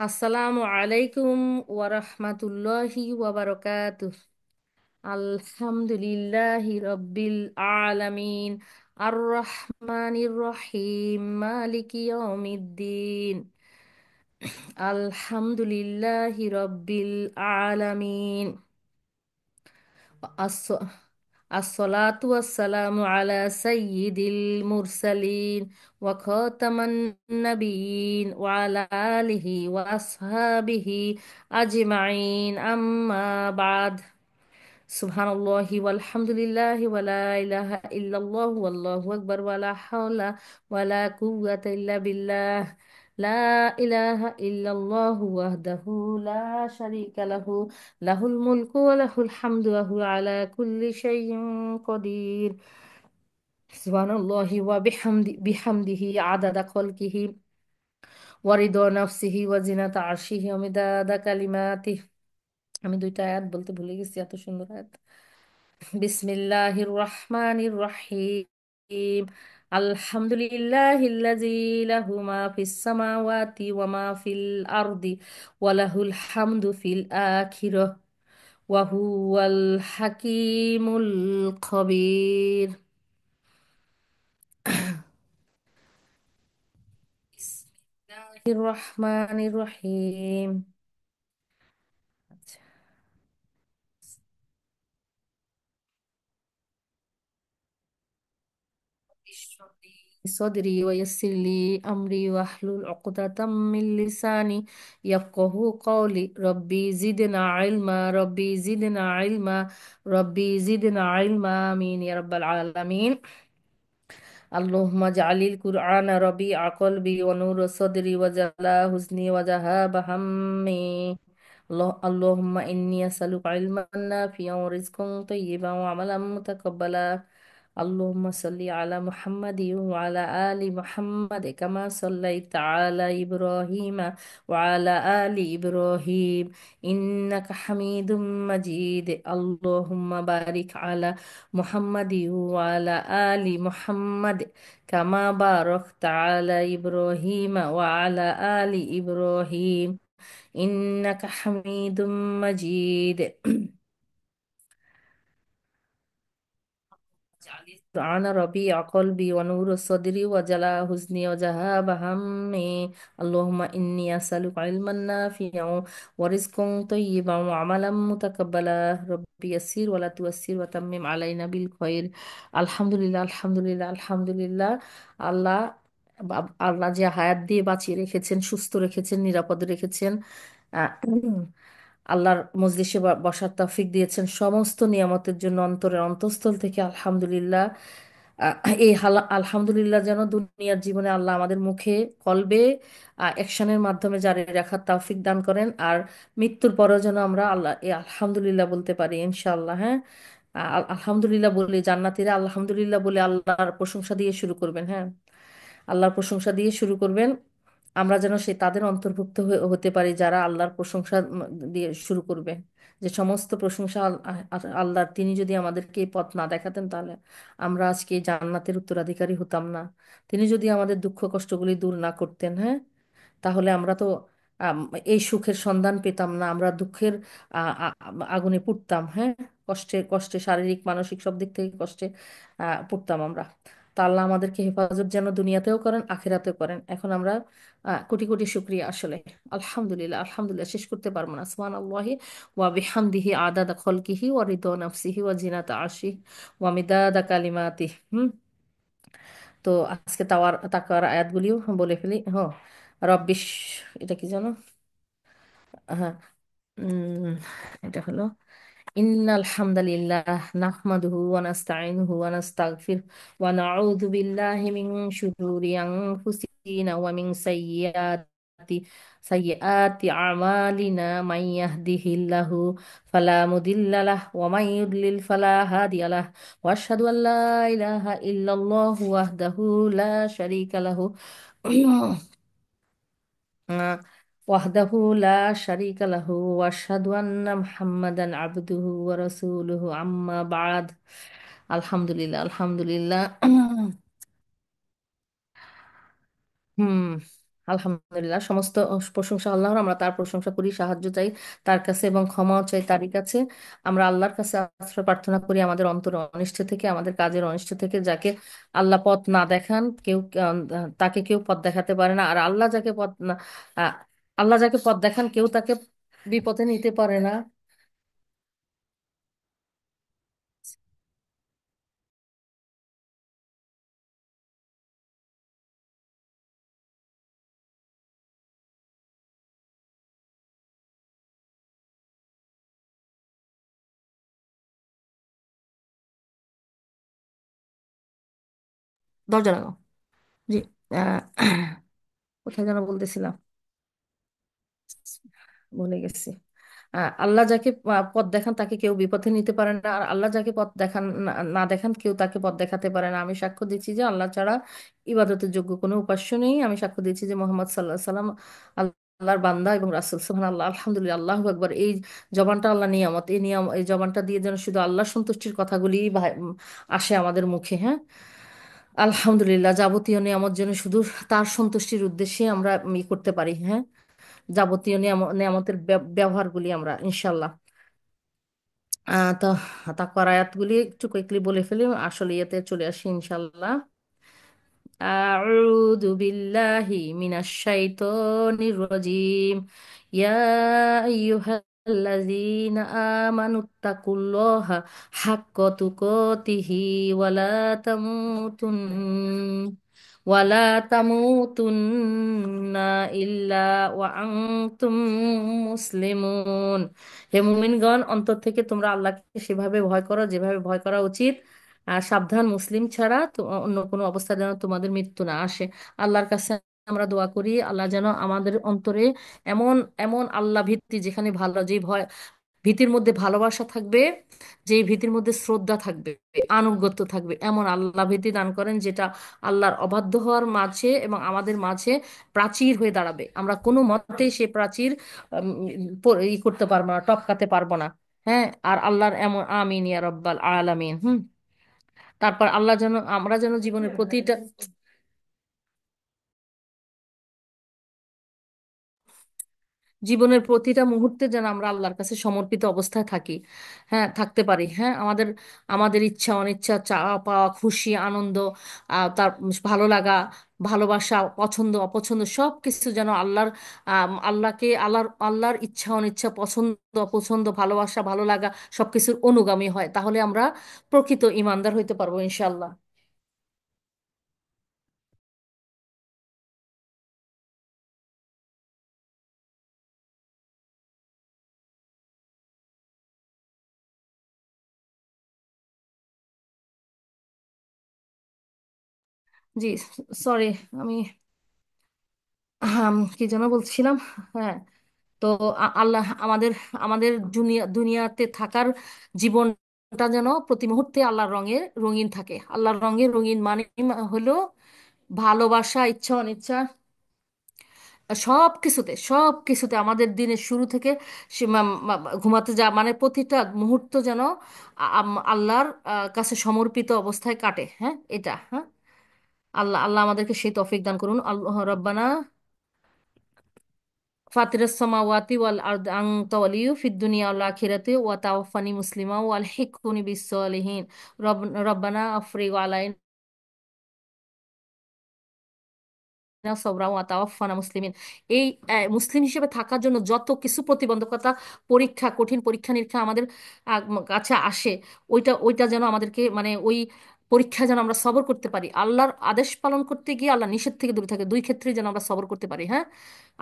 আসসালামু আলাইকুম ওয়া বারাকাতুহ। আলহামদুলিল্লাহি রাব্বিল আলামিন। আর রহমানির রহিম মালিকি ইয়াউমিদ্দিন। আলহামদুলিল্লাহি রাব্বিল আলামিন। আস- আসসালাতু ওয়াসসালামু আলা সাইয়্যিদিল মুরসালিন ওয়া খাতামান নাবিয়িন ওয়া আলা আলিহি ওয়া আসহাবিহি আজমাইন, আম্মা বাদ। সুবহানাল্লাহি ওয়ালহামদুলিল্লাহি ওয়ালা ইলাহা ইল্লাল্লাহু ওয়াল্লাহু আকবার ওয়ালা হাওলা ওয়ালা কুওয়াতা ইল্লা বিল্লাহ। লা ইলাহা ইল্লাল্লাহু ওয়াহদাহু লা শারীকা লাহু, লাহুল মুলকু ওয়া লাহুল হামদু ওয়া হুয়া আলা কুল্লি শাইইন কাদির। সুবহানাল্লাহি ওয়া বিহামদিহি আদাদা খালকিহি ওয়া রিদা নাফসিহি ওয়া জিনাতা আরশিহি ওয়া মিদাদা কালিমাতিহি। আমি দুইটা আয়াত বলতে ভুলে গেছি, এত সুন্দর আয়াত। বিসমিল্লাহির রহমানির রহিম। আলহামদুলিল্লাহিল্লাযী লাহু মা ফিস সামাওয়াতি ওয়া মা ফিল আরদি ওয়া লাহুল হামদু ফিল আখিরাহ ওয়া হুয়াল হাকীমুল খবীর। বিসমিল্লাহির রহমানির রহিম। আচ্ছা। সদরি ওয়াইসিরলি আমরি ওয়াহলুল উকদাতাম মিন লিসানি ইয়াফকাহু কওলি। রব্বি জিদনা ইলমা, রব্বি জিদনা ইলমা, রব্বি জিদনা ইলমা। আমিন ইয়া রাব্বাল আলামিন। আল্লাহুম্মা জাআলিল কুরআনা রবিআ কলবি ওয়া নূরা সাদরি ওয়া জালাআ হুজনি ওয়া যাহাবা হাম্মি। আল্লাহুম্মা ইন্নী আসআলুকা ইলমান নাফিআন ওয়া রিজকান তাইয়্যিবান ওয়া আমালান মুতাকাব্বালা। আল্লাহুম্মা সাল্লি আলা মুহাম্মাদি ওয়া আলা আলি মুহাম্মাদ কামা সাল্লাইতা আলা ইব্রাহিমা ওয়া আলা আলি ইব্রাহিম ইন্নাকা হামিদুম মাজিদ। আল্লাহুম্মা বারিক আলা মুহাম্মাদি ওয়া আলা আলি মুহাম্মাদ কামা বারাকতা আলা ইব্রাহিমা ওয়া আলা আলি ইব্রাহিম ইন্নাকা হামিদুম মাজিদ। আনা রবিআ কলবি ওয়া নূরা সাদরি ওয়া জালাআ হুজনি ওয়া যাহাবা হাম্মি। আল্লাহুম্মা ইন্নী আসআলুকা ইলমান নাফিআন ওয়া রিজকান তাইয়্যিবান ওয়া আমালান মুতাকাব্বালা। রব্বি ইয়াসসির ওয়া লা তুয়াসসির ওয়া তাম্মিম আলাইনা বিল খায়র। আলহামদুলিল্লাহ, আলহামদুলিল্লাহ, আলহামদুলিল্লাহ। আল্লাহ, আল্লাহ যে হায়াত দিয়ে বাঁচিয়ে রেখেছেন, সুস্থ রেখেছেন, নিরাপদে রেখেছেন, আহ, আল্লাহর মজলিসে বসার তৌফিক দিয়েছেন, সমস্ত নিয়ামতের জন্য অন্তরের অন্তঃস্থল থেকে আলহামদুলিল্লাহ। আহ, এই আলহামদুলিল্লাহ যেন দুনিয়ার জীবনে আল্লাহ আমাদের মুখে, কলবে, অ্যাকশনের মাধ্যমে জারি রাখার তৌফিক দান করেন। আর মৃত্যুর পরেও যেন আমরা আল্লাহ এই আলহামদুলিল্লাহ বলতে পারি, ইনশাআল্লাহ। হ্যাঁ, আলহামদুলিল্লাহ বলে জান্নাতীরা আলহামদুলিল্লাহ বলে আল্লাহর প্রশংসা দিয়ে শুরু করবেন। হ্যাঁ, আল্লাহর প্রশংসা দিয়ে শুরু করবেন। আমরা যেন সে তাদের অন্তর্ভুক্ত হতে পারি যারা আল্লাহর প্রশংসা দিয়ে শুরু করবে। যে সমস্ত প্রশংসা আল্লাহর, তিনি যদি আমাদেরকে এই পথ না দেখাতেন তাহলে আমরা আজকে এই জান্নাতের উত্তরাধিকারী হতাম না। তিনি যদি আমাদের দুঃখ কষ্টগুলি দূর না করতেন, হ্যাঁ, তাহলে আমরা তো আম, এই সুখের সন্ধান পেতাম না। আমরা দুঃখের আগুনে পুড়তাম। হ্যাঁ, কষ্টে কষ্টে, শারীরিক মানসিক সব দিক থেকে কষ্টে পড়তাম আমরা। তা আল্লাহ আমাদেরকে হেফাজত যেন দুনিয়াতেও করেন, আখিরাতেও করেন। এখন আমরা কোটি কোটি শুক্রিয়া আসলে। আলহামদুলিল্লাহ, আলহামদুলিল্লাহ শেষ করতে পারবো না। সুবহানাল্লাহি ওয়া বিহামদিহি আদাদা খালকিহি ওয়া রিদা নাফসিহি ওয়া জিনাতা আরশিহি ওয়া মিদাদা কালিমাতিহি। তো আজকে তাকওয়ার আয়াতগুলিও বলে ফেলি। হ্যাঁ, রব্বিশ, এটা কি জানো? হ্যাঁ, উম, এটা হলো ইন্নাল হামদালিল্লাহ নাহমাদুহু ওয়া নাস্তাইনুহু ওয়া নাস্তাগফির ওয়া নাউযু বিল্লাহি মিন শুরুরি আনফুসিনা ওয়া মিন সাইয়্যাতি আমালিনা মান ইয়াহদিহিল্লাহু ফালা মুদিল্লা লাহু ওয়া মান ইউদ্লিল ফালা হাদিয়া লাহু ওয়া আশহাদু আল লা ইলাহা ইল্লাল্লাহু ওয়াহদাহু লা শারীকা লাহু ওয়াহদাহু লা শারীকা লাহু ওয়া আশহাদু আন্না মুহাম্মাদান আবদুহু ওয়া রাসূলুহু, আম্মা বা'দ। আলহামদুলিল্লাহ, আলহামদুলিল্লাহ। হুম। আলহামদুলিল্লাহ, সমস্ত প্রশংসা আল্লাহর। আমরা তার প্রশংসা করি, সাহায্য চাই তার কাছে এবং ক্ষমাও চাই তারই কাছে। আমরা আল্লাহর কাছে আশ্রয় প্রার্থনা করি আমাদের অন্তর অনিষ্ট থেকে, আমাদের কাজের অনিষ্ট থেকে। যাকে আল্লাহ পথ না দেখান কেউ, তাকে কেউ পথ দেখাতে পারে না। আর আল্লাহ যাকে পথ না, আহ, আল্লাহ যাকে পথ দেখান কেউ তাকে বিপথে নিতে পারে না। দরজা লাগাও। জি। আহ, কোথায় যেন বলতেছিলাম, ভুলে গেছি। আল্লাহ যাকে পথ দেখান তাকে কেউ বিপথে নিতে পারে না, আর আল্লাহ যাকে পথ দেখান না দেখান কেউ তাকে পথ দেখাতে পারে না। আমি সাক্ষ্য দিচ্ছি যে আল্লাহ ছাড়া ইবাদতের যোগ্য কোনো উপাস্য নেই। আমি সাক্ষ্য দিচ্ছি যে মোহাম্মদ সাল্লাহ সাল্লাম আল্লাহর বান্দা এবং রাসূল। সুবহানাল্লাহ, আলহামদুলিল্লাহ, আল্লাহু আকবার। এই জবানটা আল্লাহ নিয়ামত, এই জবানটা দিয়ে যেন শুধু আল্লাহর সন্তুষ্টির কথাগুলি আসে আমাদের মুখে। হ্যাঁ, আলহামদুলিল্লাহ, যাবতীয় নিয়ামত যেন শুধু তার সন্তুষ্টির উদ্দেশ্যে আমরা করতে পারি। হ্যাঁ, যাবতীয় নিয়ামতের ব্যবহারগুলি আমরা ইনশাল্লাহ। তো তাকওয়ার আয়াতগুলি একটু কুইকলি বলে ফেলি, আসলে ইয়েতে চলে আসি ইনশাল্লাহ। أعوذ بالله من الشيطان الرجيم. يا أيها الذين آمنوا اتقوا الله حق تقاته ولا تموتن إلا وأنتم মুসলিমুন। হে মুমিনগণ, অন্তর থেকে তোমরা আল্লাহকে সেভাবে ভয় করো যেভাবে ভয় করা উচিত। আর সাবধান, মুসলিম ছাড়া তো অন্য কোনো অবস্থা যেন তোমাদের মৃত্যু না আসে। আল্লাহর কাছে আমরা দোয়া করি আল্লাহ যেন আমাদের অন্তরে এমন এমন আল্লাহ ভীতি, যেখানে ভালো, যে ভয় ভীতির মধ্যে ভালোবাসা থাকবে, যে ভীতির মধ্যে শ্রদ্ধা থাকবে, আনুগত্য থাকবে, এমন আল্লাহ ভীতি দান করেন যেটা আল্লাহর অবাধ্য হওয়ার মাঝে এবং আমাদের মাঝে প্রাচীর হয়ে দাঁড়াবে। আমরা কোনো মতেই সে প্রাচীর করতে পারবো না, টপকাতে পারবো না। হ্যাঁ, আর আল্লাহর এমন, আমিন ইয়া রব্বাল আলামিন। তারপর আল্লাহ যেন, আমরা যেন জীবনের প্রতিটা, জীবনের প্রতিটা মুহূর্তে যেন আমরা আল্লাহর কাছে সমর্পিত অবস্থায় থাকি। হ্যাঁ, থাকতে পারি। হ্যাঁ, আমাদের আমাদের ইচ্ছা অনিচ্ছা, চাওয়া পাওয়া, খুশি আনন্দ, তার ভালো লাগা, ভালোবাসা, পছন্দ অপছন্দ, সব কিছু যেন আল্লাহর, আল্লাহর ইচ্ছা অনিচ্ছা, পছন্দ অপছন্দ, ভালোবাসা ভালো লাগা সবকিছুর অনুগামী হয়। তাহলে আমরা প্রকৃত ইমানদার হইতে পারবো ইনশাল্লাহ। জি, সরি, আমি কি যেন বলছিলাম। হ্যাঁ, তো আল্লাহ আমাদের, আমাদের দুনিয়াতে থাকার জীবনটা যেন প্রতি মুহূর্তে আল্লাহর রঙে রঙিন থাকে। আল্লাহর রঙে রঙিন মানে হলো ভালোবাসা, ইচ্ছা অনিচ্ছা, সব কিছুতে, সব কিছুতে আমাদের দিনের শুরু থেকে ঘুমাতে যা মানে প্রতিটা মুহূর্ত যেন আল্লাহর কাছে সমর্পিত অবস্থায় কাটে। হ্যাঁ, এটা। হ্যাঁ, আল্লাহ আল্লাহ আমাদেরকে সেই তৌফিক দান করুন। আল্লাহ রব্বানা ফাতিরাস সামাওয়াতি ওয়াল আরদ আনতা ওয়ালিয়্যু ফিদ দুনিয়া ওয়াল আখিরাতি ওয়া তাওয়াফানি মুসলিমা ওয়াল হিকনি বিস সলিহিন। রব্বানা আফরিগ আলাইনা সবরা ওয়া তাওয়াফানা মুসলিমিন। এই মুসলিম হিসেবে থাকার জন্য যত কিছু প্রতিবন্ধকতা, পরীক্ষা, কঠিন পরীক্ষা নিরীক্ষা আমাদের কাছে আসে, ওইটা ওইটা যেন আমাদেরকে মানে ওই পরীক্ষা যেন আমরা সবর করতে পারি। আল্লাহর আদেশ পালন করতে গিয়ে আল্লাহ নিষেধ থেকে দূরে থাকে, দুই ক্ষেত্রেই যেন আমরা সবর করতে পারি। হ্যাঁ,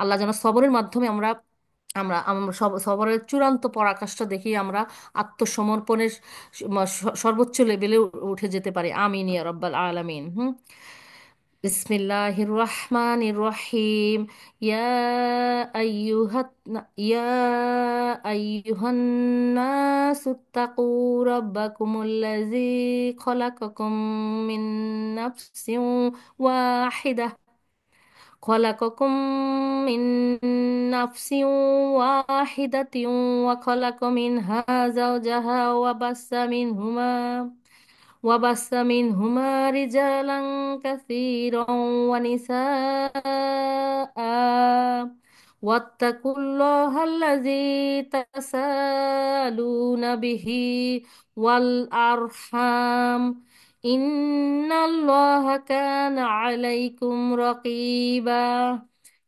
আল্লাহ যেন সবরের মাধ্যমে আমরা আমরা আমরা সবরের চূড়ান্ত পরাকাষ্ঠা দেখি আমরা আত্মসমর্পণের সর্বোচ্চ লেভেলে উঠে যেতে পারি। আমিন ইয়া রাব্বাল আলামিন। বিসমিল্লাহির রহমানির রহিম। ইয়া আইয়ুহাত ইয়া আইয়ুহান নাসুত্তাকু রাব্বাকুমুল্লাযী খলাকাকুম মিন নাফসিন ওয়াহিদাহ خلقكم من نفس واحدة وخلق منها زوجها وبث منهما وبث منهما رجالا كثيرا ونساء واتقوا الله الذي تساءلون به والأرحام إن الله كان عليكم رقيبا।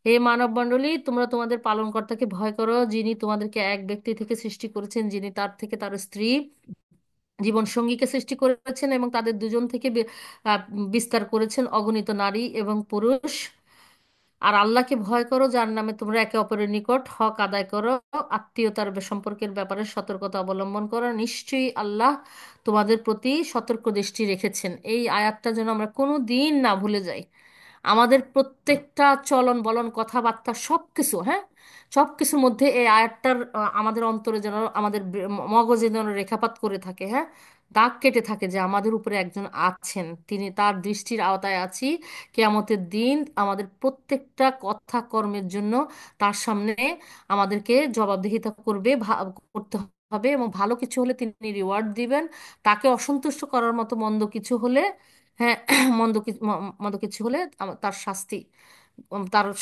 হে মানব মণ্ডলী, তোমরা তোমাদের পালনকর্তাকে ভয় করো, যিনি তোমাদেরকে এক ব্যক্তি থেকে সৃষ্টি করেছেন, যিনি তার থেকে তার স্ত্রী জীবন সঙ্গীকে সৃষ্টি করেছেন এবং তাদের দুজন থেকে বিস্তার করেছেন অগণিত নারী এবং পুরুষ। আর আল্লাহকে ভয় করো, যার নামে তোমরা একে অপরের নিকট হক আদায় করো, আত্মীয়তার সম্পর্কের ব্যাপারে সতর্কতা অবলম্বন করো। নিশ্চয়ই আল্লাহ তোমাদের প্রতি সতর্ক দৃষ্টি রেখেছেন। এই আয়াতটা যেন আমরা কোনো দিন না ভুলে যাই। আমাদের প্রত্যেকটা চলন বলন কথাবার্তা সবকিছু, হ্যাঁ, সবকিছুর মধ্যে এই আয়াতটার আমাদের অন্তরে যেন, আমাদের মগজে যেন রেখাপাত করে থাকে, হ্যাঁ, দাগ কেটে থাকে যে আমাদের উপরে একজন আছেন, তিনি তার দৃষ্টির আওতায় আছি। কেয়ামতের দিন আমাদের প্রত্যেকটা কথা কর্মের জন্য তার সামনে আমাদেরকে জবাবদিহিতা করতে হবে, এবং ভালো কিছু হলে তিনি রিওয়ার্ড দিবেন। তাকে অসন্তুষ্ট করার মতো মন্দ কিছু হলে, হ্যাঁ, মন্দ কিছু হলে তার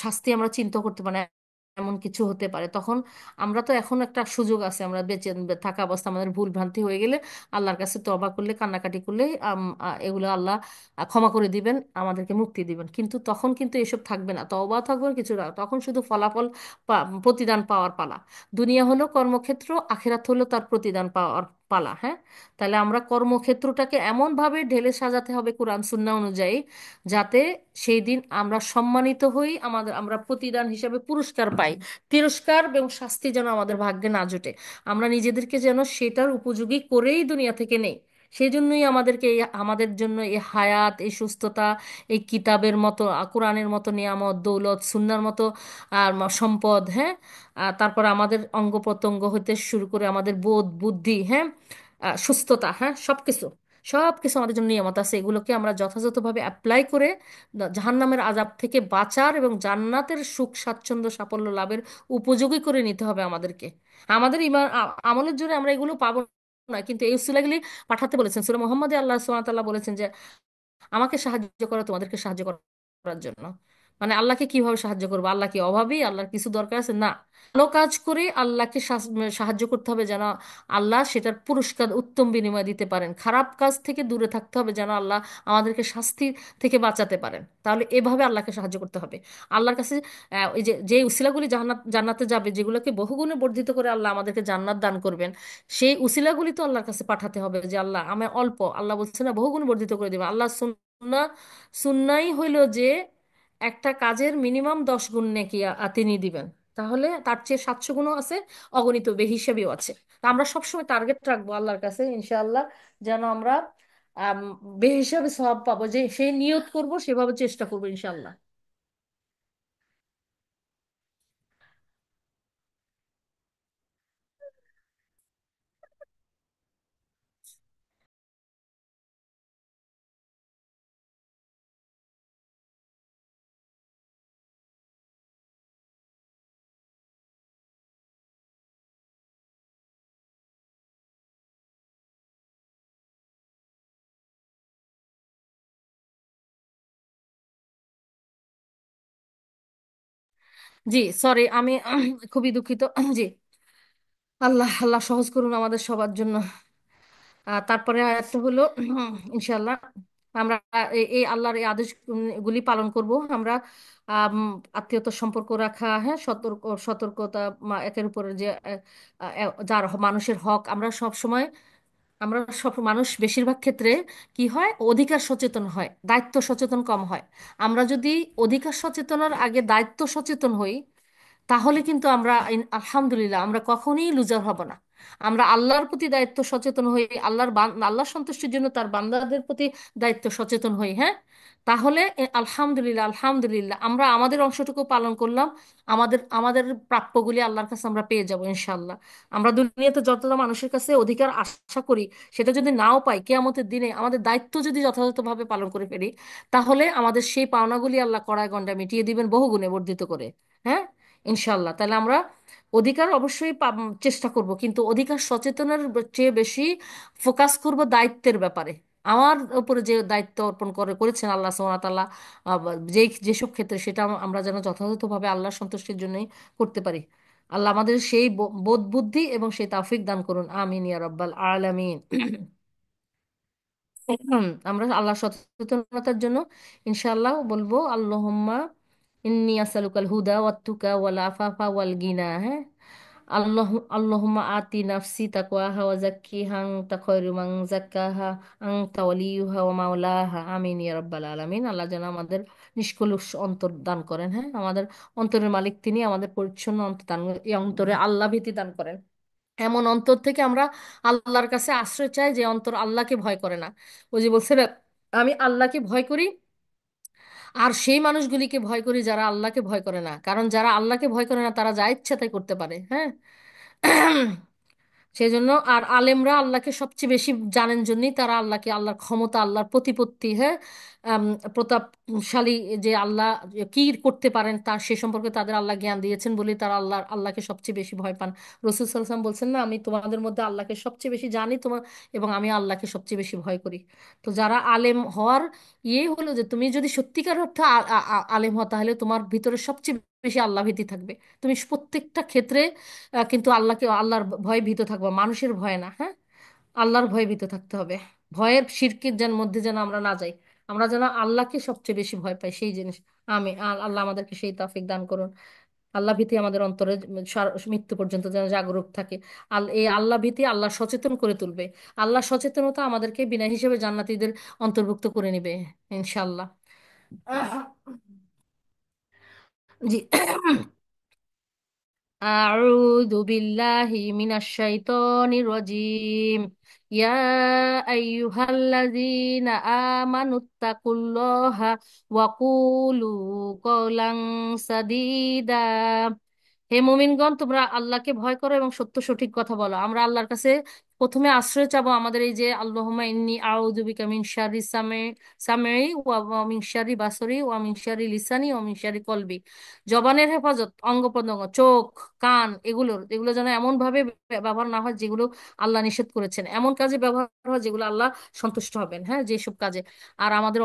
শাস্তি আমরা চিন্তা করতে পারি না, এমন কিছু হতে পারে। তখন আমরা তো এখন একটা সুযোগ আছে, আমরা বেঁচে থাকা অবস্থা আমাদের ভুল ভ্রান্তি হয়ে গেলে আল্লাহর কাছে তওবা করলে, কান্নাকাটি করলে এগুলো আল্লাহ ক্ষমা করে দিবেন, আমাদেরকে মুক্তি দিবেন। কিন্তু তখন কিন্তু এসব থাকবে না, তওবা থাকবে না, কিছু না, তখন শুধু ফলাফল প্রতিদান পাওয়ার পালা। দুনিয়া হলো কর্মক্ষেত্র, আখিরাত হলো তার প্রতিদান পাওয়ার পালা, হ্যাঁ। তাহলে আমরা কর্মক্ষেত্রটাকে এমনভাবে ঢেলে সাজাতে হবে কোরআন সুন্নাহ অনুযায়ী, যাতে সেই দিন আমরা সম্মানিত হই, আমরা প্রতিদান হিসেবে পুরস্কার পাই। তিরস্কার এবং শাস্তি যেন আমাদের ভাগ্যে না জোটে, আমরা নিজেদেরকে যেন সেটার উপযোগী করেই দুনিয়া থেকে নেই। সেই জন্যই আমাদের জন্য এই হায়াত, এই সুস্থতা, এই কিতাবের মতো, কোরআনের মতো নিয়ামত, দৌলত, সুন্নার মতো সম্পদ, হ্যাঁ, তারপর আমাদের অঙ্গ প্রত্যঙ্গ হতে শুরু করে আমাদের বোধ বুদ্ধি, হ্যাঁ, সুস্থতা, হ্যাঁ, সবকিছু সবকিছু আমাদের জন্য নিয়ামত আছে। এগুলোকে আমরা যথাযথভাবে অ্যাপ্লাই করে জাহান্নামের আযাব থেকে বাঁচার এবং জান্নাতের সুখ স্বাচ্ছন্দ্য সাফল্য লাভের উপযোগী করে নিতে হবে আমাদেরকে। আমাদের ইমান আমলের জন্য আমরা এগুলো পাবো না, কিন্তু এই উসিলাগুলি পাঠাতে বলেছেন। সূরা মুহাম্মদে আল্লাহ সুবহানাহু ওয়া তাআলা বলেছেন যে আমাকে সাহায্য করো তোমাদেরকে সাহায্য করার জন্য। মানে আল্লাহকে কিভাবে সাহায্য করবো? আল্লাহ কি অভাবী? আল্লাহর কিছু দরকার আছে? না, ভালো কাজ করে আল্লাহকে সাহায্য করতে হবে যেন আল্লাহ সেটার পুরস্কার উত্তম বিনিময় দিতে পারেন। খারাপ কাজ থেকে দূরে থাকতে হবে যেন আল্লাহ আমাদেরকে শাস্তি থেকে বাঁচাতে পারেন। তাহলে এভাবে আল্লাহকে সাহায্য করতে হবে। আল্লাহর কাছে ওই যে যে উসিলাগুলি জান্নাতে যাবে, যেগুলোকে বহুগুণে বর্ধিত করে আল্লাহ আমাদেরকে জান্নাত দান করবেন, সেই উসিলাগুলি তো আল্লাহর কাছে পাঠাতে হবে যে আল্লাহ আমি অল্প, আল্লাহ বলছে না বহুগুণ বর্ধিত করে দেবে। আল্লাহ সুন্নাহ, সুন্নাই হইল যে একটা কাজের মিনিমাম 10 গুণ নেকি তিনি দিবেন। তাহলে তার চেয়ে 700 গুণও আছে, অগণিত বেহিসাবিও আছে। তা আমরা সবসময় টার্গেট রাখবো আল্লাহর কাছে, ইনশাআল্লাহ, যেন আমরা আম, বেহিসাবি সওয়াব পাবো, যে সেই নিয়ত করব, সেভাবে চেষ্টা করবো ইনশাআল্লাহ। জি, সরি, আমি খুবই দুঃখিত। জি, আল্লাহ আল্লাহ সহজ করুন আমাদের সবার জন্য। তারপরে আরেকটা হলো, ইনশাল্লাহ আমরা এই আল্লাহর এই আদেশগুলি পালন করব আমরা। আম, আত্মীয়তার সম্পর্ক রাখা, হ্যাঁ, সতর্কতা, একের উপরে যে যার মানুষের হক, আমরা সব মানুষ বেশিরভাগ ক্ষেত্রে কি হয়, অধিকার সচেতন হয়, দায়িত্ব সচেতন কম হয়। আমরা যদি অধিকার সচেতনের আগে দায়িত্ব সচেতন হই, তাহলে কিন্তু আমরা আলহামদুলিল্লাহ আমরা কখনোই লুজার হব না। আমরা আল্লাহর প্রতি দায়িত্ব সচেতন হই, আল্লাহর সন্তুষ্টির জন্য তার বান্দাদের প্রতি দায়িত্ব সচেতন হই, হ্যাঁ, তাহলে আলহামদুলিল্লাহ আলহামদুলিল্লাহ আমরা আমাদের অংশটুকু পালন করলাম। আমাদের আমাদের প্রাপ্যগুলি আল্লাহর কাছে আমরা পেয়ে যাব ইনশাআল্লাহ। আমরা দুনিয়াতে যতটা মানুষের কাছে অধিকার আশা করি, সেটা যদি নাও পাই, কিয়ামতের দিনে আমাদের দায়িত্ব যদি যথাযথভাবে পালন করে ফেলি, তাহলে আমাদের সেই পাওনাগুলি আল্লাহ কড়ায় গন্ডায় মিটিয়ে দিবেন বহুগুণে বর্ধিত করে, হ্যাঁ, ইনশাল্লাহ। তাহলে আমরা অধিকার অবশ্যই চেষ্টা করব, কিন্তু অধিকার সচেতনের চেয়ে বেশি ফোকাস করব দায়িত্বের ব্যাপারে। আমার উপরে যে দায়িত্ব অর্পণ করেছেন আল্লাহ সুবহানাহু ওয়া তাআলা, যেই যেসব ক্ষেত্রে, সেটা আমরা যেন যথাযথভাবে আল্লাহর সন্তুষ্টির জন্যই করতে পারি। আল্লাহ আমাদের সেই বোধ বুদ্ধি এবং সেই তৌফিক দান করুন, আমিন ইয়া রাব্বাল আলামিন। আমরা আল্লাহ সচেতনতার জন্য ইনশাআল্লাহ বলবো আল্লাহুম্মা ইন্নী আসআলুকাল হুদা ওয়াত তুকা ওয়াল আফাফা ওয়াল গিনা। হ্যাঁ, আল্লাহুম্মা আতি নাফসি তাকওয়াহা ওয়া যাক্কিহা আনতা খায়রু মান যাক্কাহা আনতা ওয়ালিয়ুহা ওয়া মাওলাহা, আমিন ইয়া রাব্বাল আলামিন। আল্লাহ যেন আমাদের নিষ্কলুষ অন্তর দান করেন। হ্যাঁ, আমাদের অন্তরের মালিক তিনি, আমাদের পরিচ্ছন্ন অন্তর দান, এই অন্তরে আল্লাহ ভীতি দান করেন। এমন অন্তর থেকে আমরা আল্লাহর কাছে আশ্রয় চাই যে অন্তর আল্লাহকে ভয় করে না। ওই যে বলছে না, আমি আল্লাহকে ভয় করি আর সেই মানুষগুলিকে ভয় করি যারা আল্লাহকে ভয় করে না, কারণ যারা আল্লাহকে ভয় করে না তারা যা ইচ্ছা তাই করতে পারে। হ্যাঁ, সেই জন্য আর আলেমরা আল্লাহকে সবচেয়ে বেশি জানেন জন্যই তারা আল্লাহকে, আল্লাহর ক্ষমতা, আল্লাহর প্রতিপত্তি, হ্যাঁ, আম, প্রতাপশালী, যে আল্লাহ কি করতে পারেন তার সে সম্পর্কে তাদের আল্লাহ জ্ঞান দিয়েছেন বলেই তারা আল্লাহকে সবচেয়ে বেশি ভয় পান। রাসূল সাল্লাল্লাহু আলাইহি ওয়াসাল্লাম বলছেন না, আমি তোমাদের মধ্যে আল্লাহকে সবচেয়ে বেশি জানি তোমার, এবং আমি আল্লাহকে সবচেয়ে বেশি ভয় করি। তো যারা আলেম হওয়ার হলো যে তুমি যদি সত্যিকার অর্থে আলেম হও, তাহলে তোমার ভিতরে সবচেয়ে বেশি আল্লাহ ভীতি থাকবে। তুমি প্রত্যেকটা ক্ষেত্রে কিন্তু আল্লাহর ভয়ে ভীত থাকবো, মানুষের ভয়ে না। হ্যাঁ, আল্লাহর ভয়ে ভীত থাকতে হবে। ভয়ের শিরকের মধ্যে যেন আমরা না যাই, আমরা যেন আল্লাহকে সবচেয়ে বেশি ভয় পাই, সেই জিনিস। আল্লাহ আমাদেরকে সেই তৌফিক দান করুন। আল্লাহ ভীতি আমাদের অন্তরে মৃত্যু পর্যন্ত যেন জাগরুক থাকে। এই আল্লাহ ভীতি আল্লাহ সচেতন করে তুলবে। আল্লাহ সচেতনতা আমাদেরকে বিনা হিসেবে জান্নাতীদের অন্তর্ভুক্ত করে নিবে ইনশাআল্লাহ। জি। أعوذ بالله من الشيطان الرجيم. يا أيها الذين آمنوا اتقوا الله وقولوا قولا سديدا। হে মুমিনগণ, তোমরা আল্লাহকে ভয় করো এবং সত্য সঠিক কথা বলো। আমরা আল্লাহর কাছে প্রথমে আশ্রয় চাবো আমাদের এই যে আল্লাহুম্মা ইন্নী আউযু বিকা মিন শাররি সামঈ ওয়া মিন শাররি বাসরি ওয়া মিন শাররি লিসানি ওয়া মিন শাররি কলবি। জবানের হেফাজত, অঙ্গ প্রত্যঙ্গ, চোখ, কান, এগুলো যেন এমন ভাবে ব্যবহার না হয় যেগুলো আল্লাহ নিষেধ করেছেন, এমন কাজে ব্যবহার হয় যেগুলো আল্লাহ সন্তুষ্ট হবেন। হ্যাঁ, যেসব কাজে। আর আমাদের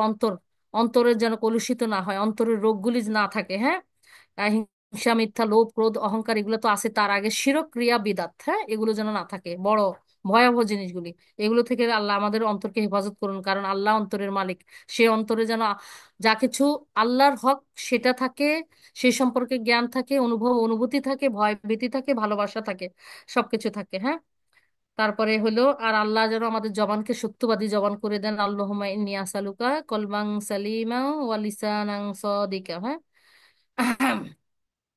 অন্তরের যেন কলুষিত না হয়, অন্তরের রোগগুলি না থাকে। হ্যাঁ, হিংসা, মিথ্যা, লোভ, ক্রোধ, অহংকার, এগুলো তো আছে, তার আগে শিরক, ক্রিয়া, বিদাত। হ্যাঁ, এগুলো যেন না থাকে, বড় ভয়াবহ জিনিসগুলি। এগুলো থেকে আল্লাহ আমাদের অন্তরকে হেফাজত করুন, কারণ আল্লাহ অন্তরের মালিক। সে অন্তরে যেন যা কিছু আল্লাহর হক সেটা থাকে, সে সম্পর্কে জ্ঞান থাকে, অনুভূতি থাকে, ভয় ভীতি থাকে, ভালোবাসা থাকে, সবকিছু থাকে। হ্যাঁ, তারপরে হলো আর আল্লাহ যেন আমাদের জবানকে সত্যবাদী জবান করে দেন। আল্লাহুম্মা ইন্নী আসআলুকা কলবান সালিমা ওয়া লিসানান সাদিকা। হ্যাঁ,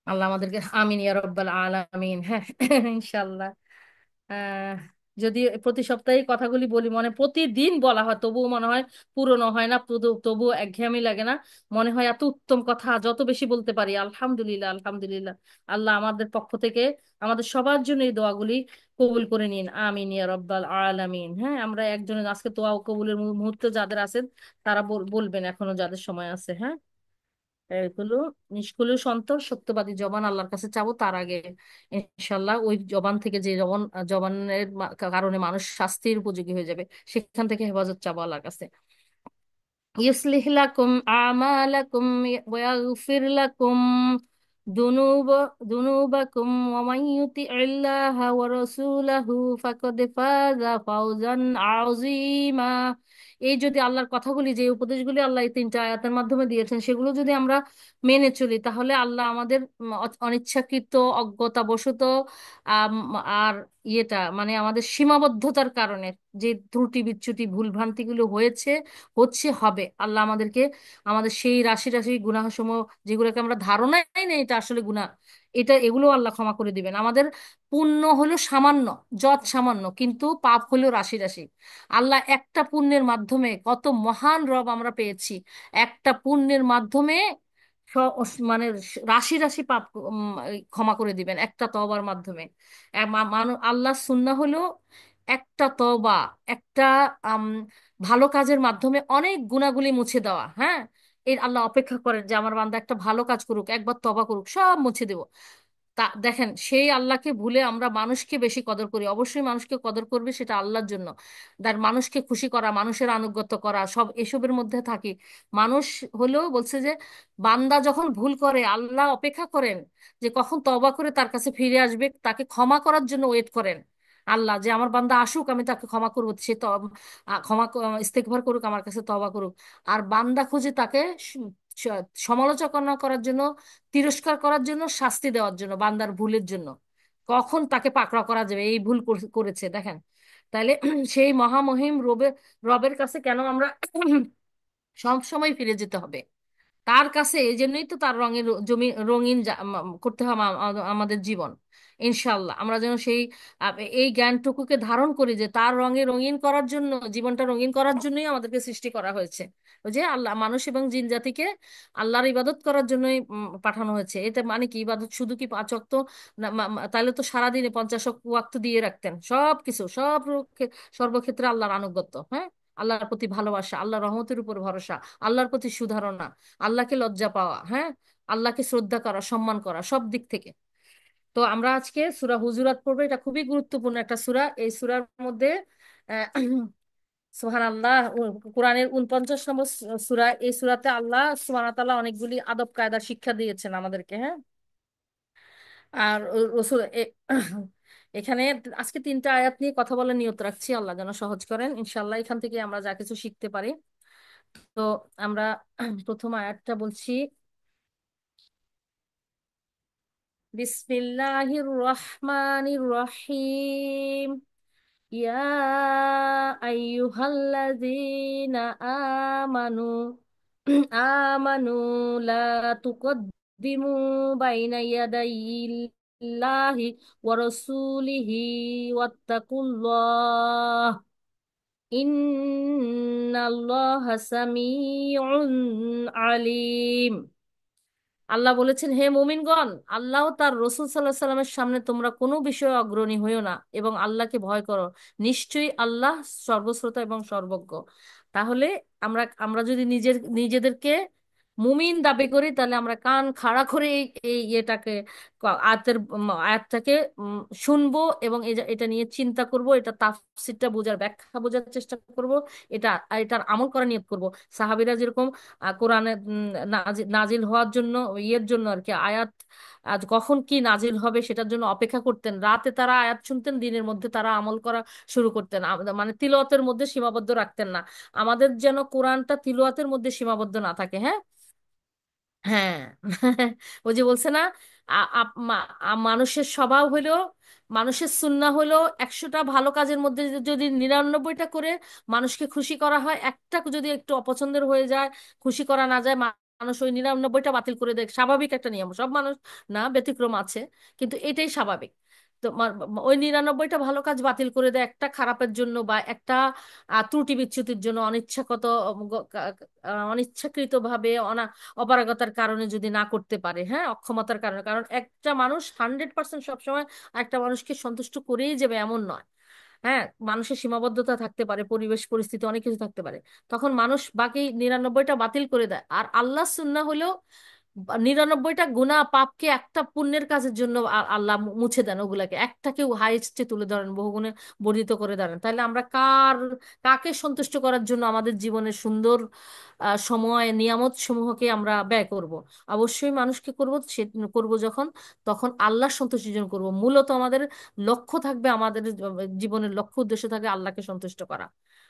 আল্লাহ আমাদেরকে, আমিন ইয়া রাব্বাল আলামিন। হ্যাঁ, ইনশাআল্লাহ। আহ যদি প্রতি সপ্তাহে এই কথাগুলি বলি, মনে প্রতিদিন বলা হয় তবুও মনে হয় পুরনো হয় না, তবুও একঘেয়েমি লাগে না। মনে হয় এত উত্তম কথা যত বেশি বলতে পারি। আলহামদুলিল্লাহ, আলহামদুলিল্লাহ। আল্লাহ আমাদের পক্ষ থেকে আমাদের সবার জন্য এই দোয়াগুলি কবুল করে নিন, আমিন ইয়া রাব্বাল আলামিন। হ্যাঁ, আমরা একজনের আজকে দোয়া কবুলের মুহূর্ত যাদের আছেন তারা বলবেন এখনো যাদের সময় আছে। হ্যাঁ, এগুলো নিষ্কলুষ অন্তর, সত্যবাদী জবান আল্লাহর কাছে চাবো তার আগে। ইনশাল্লাহ ওই জবান থেকে, যে জবানের কারণে মানুষ শাস্তির উপযোগী হয়ে যাবে, সেখান থেকে হেফাজত চাবো আল্লাহর কাছে। يصلح لكم أعمالكم ويغفر لكم ذنوب ذنوبكم ومن يطع الله ورسوله فقد فاز فوزا عظيما। এই যদি আল্লাহর কথাগুলি, যে উপদেশগুলি আল্লাহ এই তিনটা আয়াতের মাধ্যমে দিয়েছেন, সেগুলো যদি আমরা মেনে চলি, তাহলে আল্লাহ আমাদের অনিচ্ছাকৃত, অজ্ঞতাবশত আম, আর মানে আমাদের সীমাবদ্ধতার কারণে যে ত্রুটি বিচ্যুতি ভুলভ্রান্তিগুলো হচ্ছে হবে, আল্লাহ আমাদেরকে আমাদের সেই রাশি রাশি গুনাহসমূহ, যেগুলোকে আমরা ধারণাই নেই এটা আসলে গুনাহ, এগুলো আল্লাহ ক্ষমা করে দিবেন। আমাদের পুণ্য হলো সামান্য, যৎ সামান্য, কিন্তু পাপ হলো রাশি রাশি। আল্লাহ একটা পুণ্যের মাধ্যমে কত মহান রব আমরা পেয়েছি, একটা পুণ্যের মাধ্যমে মানে রাশি রাশি পাপ ক্ষমা করে দিবেন একটা তওবার মাধ্যমে। আল্লাহ সুন্নাহ হলো একটা তওবা, একটা আম, ভালো কাজের মাধ্যমে অনেক গুণাগুলি মুছে দেওয়া। হ্যাঁ, এই আল্লাহ অপেক্ষা করেন যে আমার বান্দা একটা ভালো কাজ করুক, একবার তওবা করুক, সব মুছে দেব। তা দেখেন, সেই আল্লাহকে ভুলে আমরা মানুষকে বেশি কদর করি। অবশ্যই মানুষকে কদর করবে, সেটা আল্লাহর জন্য। তার মানুষকে খুশি করা, মানুষের আনুগত্য করা, সব এসবের মধ্যে থাকি। মানুষ হলেও বলছে যে বান্দা যখন ভুল করে আল্লাহ অপেক্ষা করেন যে কখন তওবা করে তার কাছে ফিরে আসবে, তাকে ক্ষমা করার জন্য ওয়েট করেন আল্লাহ, যে আমার বান্দা আসুক, আমি তাকে ক্ষমা করবো, সে তো ইস্তেগফার করুক, আমার কাছে তওবা করুক। আর বান্দা খুঁজে তাকে সমালোচনা করার জন্য, তিরস্কার করার জন্য, শাস্তি দেওয়ার জন্য, বান্দার ভুলের জন্য, কখন তাকে পাকড়াও করা যাবে এই ভুল করেছে দেখেন। তাইলে সেই মহামহিম রবের রবের কাছে কেন আমরা সব সময় ফিরে যেতে হবে তার কাছে? এই জন্যই তো তার রঙের জমি রঙিন করতে হবে আমাদের জীবন। ইনশাল্লাহ আমরা যেন সেই এই জ্ঞানটুকুকে ধারণ করি যে তার রঙে রঙিন করার জন্য, জীবনটা রঙিন করার জন্যই আমাদেরকে সৃষ্টি করা হয়েছে। ওই যে আল্লাহ মানুষ এবং জিন জাতিকে আল্লাহর ইবাদত করার জন্যই পাঠানো হয়েছে। এতে মানে কি, ইবাদত শুধু কি 5 ওয়াক্ত না? তাহলে তো সারাদিনে 50 ওয়াক্ত দিয়ে রাখতেন, সব কিছু, সর্বক্ষেত্রে আল্লাহর আনুগত্য, হ্যাঁ, আল্লাহর প্রতি ভালোবাসা, আল্লাহর রহমতের উপর ভরসা, আল্লাহর প্রতি সুধারণা, আল্লাহকে লজ্জা পাওয়া, হ্যাঁ, আল্লাহকে শ্রদ্ধা করা, সম্মান করা, সব দিক থেকে। তো আমরা আজকে সূরা হুজুরাত পড়বো। এটা খুবই গুরুত্বপূর্ণ একটা সূরা। এই সূরার মধ্যে সুবহানাল্লাহ, কোরআনের 49 নম্বর সূরা। এই সূরাতে আল্লাহ সুবহানাহু ওয়া তাআলা অনেকগুলি আদব কায়দা শিক্ষা দিয়েছেন আমাদেরকে, হ্যাঁ। আর রসুল এখানে আজকে 3টা আয়াত নিয়ে কথা বলার নিয়ত রাখছি, আল্লাহ যেন সহজ করেন ইনশাআল্লাহ। এখান থেকে আমরা যা কিছু শিখতে পারি। তো আমরা প্রথম আয়াতটা বলছি। বিসমিল্লাহির রহমানির রহিম। ইয়া আইয়ুহাল্লাযীনা আমানু আমানু লা তুকদ্দিমু বাইনা ইয়াদাইল্লাহি ওয়া রাসূলিহি ওয়াত্তাকুল্লাহ ইন্নাল্লাহা সামিউন আলিম। আল্লাহ বলেছেন, হে মুমিনগণ, আল্লাহ ও তার রসুল সাল্লাহ সাল্লামের সামনে তোমরা কোনো বিষয়ে অগ্রণী হইও না এবং আল্লাহকে ভয় করো। নিশ্চয়ই আল্লাহ সর্বশ্রোতা এবং সর্বজ্ঞ। তাহলে আমরা আমরা যদি নিজেদেরকে মুমিন দাবি করি, তাহলে আমরা কান খাড়া করে এই এই ইয়েটাকে, আয়াতটাকে শুনবো এবং এটা নিয়ে চিন্তা করব, এটা তাফসীরটা বোঝার, ব্যাখ্যা বোঝার চেষ্টা করব, এটা এটার আমল করার নিয়ত করব। সাহাবীরা যেরকম কোরআনে নাজিল হওয়ার জন্য, ইয়ের জন্য আর কি, আয়াত আজ কখন কি নাজিল হবে সেটার জন্য অপেক্ষা করতেন। রাতে তারা আয়াত শুনতেন, দিনের মধ্যে তারা আমল করা শুরু করতেন। মানে তিলাওয়াতের মধ্যে সীমাবদ্ধ রাখতেন না। আমাদের যেন কোরআনটা তিলাওয়াতের মধ্যে সীমাবদ্ধ না থাকে, হ্যাঁ। হ্যাঁ। ওই যে বলছে না, মানুষের স্বভাব হলো, মানুষের সুন্নাহ হলো 100টা ভালো কাজের মধ্যে যদি 99টা করে মানুষকে খুশি করা হয়, একটা যদি একটু অপছন্দের হয়ে যায়, খুশি করা না যায়, মানুষ ওই 99টা বাতিল করে দেয়। স্বাভাবিক একটা নিয়ম, সব মানুষ না, ব্যতিক্রম আছে, কিন্তু এটাই স্বাভাবিক। তো ওই 99টা ভালো কাজ বাতিল করে দেয় একটা খারাপের জন্য, বা একটা ত্রুটি বিচ্যুতির জন্য, অনিচ্ছাকৃত অনিচ্ছাকৃত ভাবে, অপারগতার কারণে যদি না করতে পারে, হ্যাঁ, অক্ষমতার কারণে। কারণ একটা মানুষ 100% সবসময় একটা মানুষকে সন্তুষ্ট করেই যাবে এমন নয়, হ্যাঁ, মানুষের সীমাবদ্ধতা থাকতে পারে, পরিবেশ পরিস্থিতি অনেক কিছু থাকতে পারে। তখন মানুষ বাকি 99টা বাতিল করে দেয়। আর আল্লাহ সুন্নাহ হলো 99টা গুনাহ পাপকে একটা পুণ্যের কাজের জন্য আল্লাহ মুছে দেন, ওগুলাকে একটাকে হাইস্টে তুলে ধরেন, বহুগুণে বর্ধিত করে দেন। তাহলে আমরা কাকে সন্তুষ্ট করার জন্য আমাদের জীবনের সুন্দর সময়, নিয়ামত সমূহকে আমরা ব্যয় করব? অবশ্যই মানুষকে করব, সে করব যখন, তখন আল্লাহর সন্তুষ্টির জন্য করব। মূলত আমাদের লক্ষ্য থাকবে, আমাদের জীবনের লক্ষ্য উদ্দেশ্য থাকবে আল্লাহকে সন্তুষ্ট করা।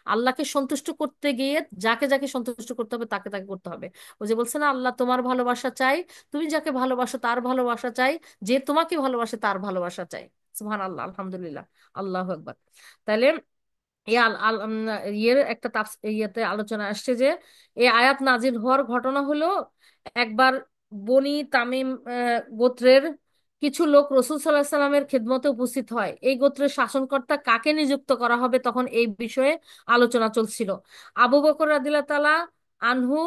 আল্লাহকে সন্তুষ্ট করতে গিয়ে যাকে যাকে সন্তুষ্ট করতে হবে তাকে তাকে করতে হবে। ওই যে বলছে না, আল্লাহ তোমার ভালোবাসা চাই, তুমি যাকে ভালোবাসো তার ভালোবাসা চাই, যে তোমাকে ভালোবাসে তার ভালোবাসা চাই। সুবহানাল্লাহ, আলহামদুলিল্লাহ, আল্লাহু আকবার। তাহলে এই ইয়ের একটা ইয়েতে আলোচনা আসছে যে এই আয়াত নাজিল হওয়ার ঘটনা হলো, একবার বনি তামিম গোত্রের কিছু লোক রসুল সাল্লাহ সাল্লামের খেদমতে উপস্থিত হয়। এই গোত্রের শাসনকর্তা কাকে নিযুক্ত করা হবে তখন এই বিষয়ে আলোচনা চলছিল। আবু বকর রাদিয়াল্লাহু তাআলা আনহু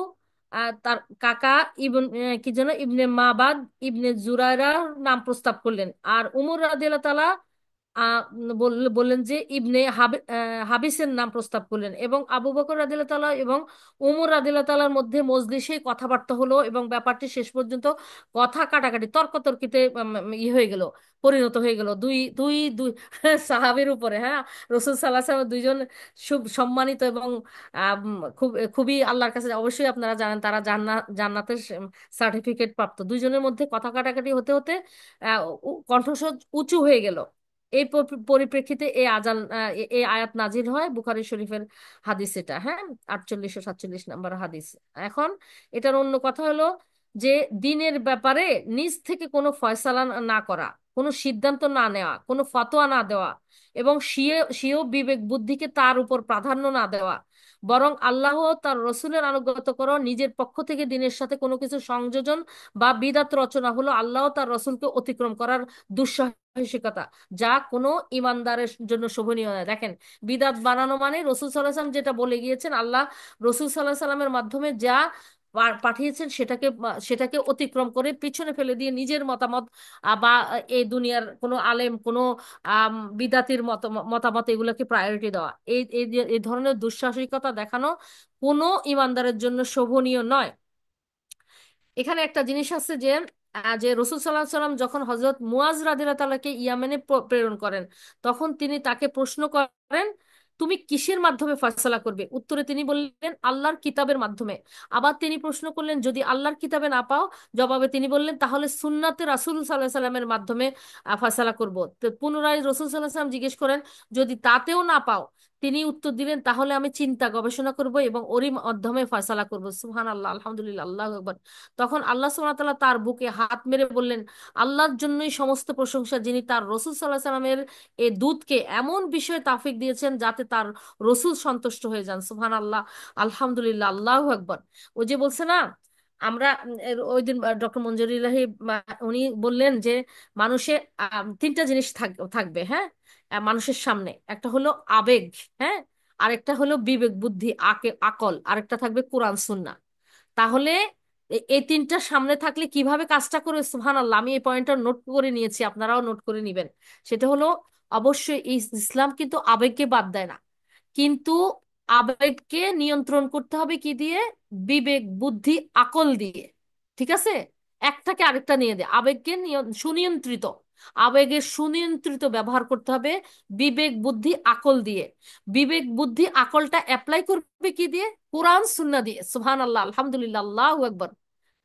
তার কাকা কি যেন, ইবনে মাবাদ ইবনে জুরায়রার নাম প্রস্তাব করলেন। আর উমর রাদিয়াল্লাহু তাআলা বললেন যে ইবনে হাবিসের নাম প্রস্তাব করলেন, এবং আবু বকর রাদিয়াল্লাহু তাআলা এবং ওমর রাদিয়াল্লাহু তাআলার মধ্যে মজলিসে কথাবার্তা হলো, এবং ব্যাপারটি শেষ পর্যন্ত কথা কাটাকাটি তর্কাতর্কিতে হয়ে গেল, পরিণত হয়ে গেল দুই দুই দুই সাহাবীর উপরে। হ্যাঁ, রাসূল সাল্লাল্লাহু আলাইহি ওয়াসাল্লাম দুইজন সম্মানিত এবং খুবই আল্লাহর কাছে, অবশ্যই আপনারা জানেন তারা জান্নাতের সার্টিফিকেট প্রাপ্ত, দুইজনের মধ্যে কথা কাটাকাটি হতে হতে কণ্ঠস্বর উঁচু হয়ে গেল। এই পরিপ্রেক্ষিতে এই আজান এই আয়াত নাজিল হয়, বুখারী শরীফের হাদিস এটা। হ্যাঁ, 48 ও 47 নম্বর হাদিস। এখন এটার অন্য কথা হলো যে দিনের ব্যাপারে নিজ থেকে কোনো ফয়সালা না করা, কোনো সিদ্ধান্ত না নেওয়া, কোনো ফতোয়া না দেওয়া, এবং স্বীয় বিবেক বুদ্ধিকে তার উপর প্রাধান্য না দেওয়া, বরং আল্লাহ ও তার রসুলের আনুগত্য করো। নিজের পক্ষ থেকে দিনের সাথে কোনো কিছু সংযোজন বা বিদাত রচনা হলো আল্লাহ ও তার রসুলকে অতিক্রম করার দুঃসাহসিকতা, যা কোনো ইমানদারের জন্য শোভনীয় নয়। দেখেন, বিদাত বানানো মানে রসুল সাল্লাহ সাল্লাম যেটা বলে গিয়েছেন, আল্লাহ রসুল সাল্লাহ সাল্লামের মাধ্যমে যা পাঠিয়েছেন সেটাকে অতিক্রম করে পিছনে ফেলে দিয়ে নিজের মতামত বা এই দুনিয়ার কোনো আলেম, কোনো বিদাতির মতামত, এগুলোকে প্রায়োরিটি দেওয়া, এই ধরনের দুঃসাহসিকতা দেখানো কোনো ইমানদারের জন্য শোভনীয় নয়। এখানে একটা জিনিস আছে যে যে রসুল সাল্লাহ সাল্লাম যখন হজরত মুয়াজ রাদিয়াল্লাহু তাআলাকে ইয়ামেনে প্রেরণ করেন, তখন তিনি তাকে প্রশ্ন করেন, তুমি কিসের মাধ্যমে ফয়সালা করবে? উত্তরে তিনি বললেন, আল্লাহর কিতাবের মাধ্যমে। আবার তিনি প্রশ্ন করলেন, যদি আল্লাহর কিতাবে না পাও? জবাবে তিনি বললেন, তাহলে সুন্নাতে রাসূল সাল্লাল্লাহু আলাইহি সাল্লামের মাধ্যমে ফয়সালা করব। তো পুনরায় রসুল সাল্লাল্লাহু আলাইহি সাল্লাম জিজ্ঞেস করেন, যদি তাতেও না পাও? তিনি উত্তর দিলেন, তাহলে আমি চিন্তা গবেষণা করব এবং ওরই মাধ্যমে ফয়সালা করব। সুবহানাল্লাহ, আলহামদুলিল্লাহ, আল্লাহু আকবার। তখন আল্লাহ সুবহানাহু ওয়া তাআলা তার বুকে হাত মেরে বললেন, আল্লাহর জন্যই সমস্ত প্রশংসা, যিনি তার রসূল সাল্লাল্লাহু আলাইহি সাল্লামের এই দূতকে এমন বিষয়ে তাওফিক দিয়েছেন যাতে তার রসূল সন্তুষ্ট হয়ে যান। সুবহানাল্লাহ, আলহামদুলিল্লাহ, আল্লাহু আকবার। ও যে বলছে না, আমরা ওই দিন ডক্টর মঞ্জুর ইলাহি উনি বললেন যে মানুষের তিনটা জিনিস থাকবে। হ্যাঁ, মানুষের সামনে একটা হলো আবেগ, হ্যাঁ, আরেকটা হলো বিবেক বুদ্ধি আকল, আরেকটা থাকবে কোরআন সুন্নাহ। তাহলে এই তিনটা সামনে থাকলে কিভাবে কাজটা করবে? সুবহানাল্লাহ, আমি এই পয়েন্টটা নোট করে নিয়েছি, আপনারাও নোট করে নিবেন। সেটা হলো, অবশ্যই ইসলাম কিন্তু আবেগকে বাদ দেয় না, কিন্তু আবেগকে নিয়ন্ত্রণ করতে হবে কি দিয়ে? বিবেক বুদ্ধি আকল দিয়ে। ঠিক আছে, একটাকে আরেকটা নিয়ে দেয়, আবেগকে সুনিয়ন্ত্রিত, আবেগের সুনিয়ন্ত্রিত ব্যবহার করতে হবে বিবেক বুদ্ধি আকল দিয়ে। বিবেক বুদ্ধি আকলটা অ্যাপ্লাই করবে কি দিয়ে? কোরআন সুন্নাহ দিয়ে। সুবহানাল্লাহ, আলহামদুলিল্লাহ, আল্লাহু আকবার।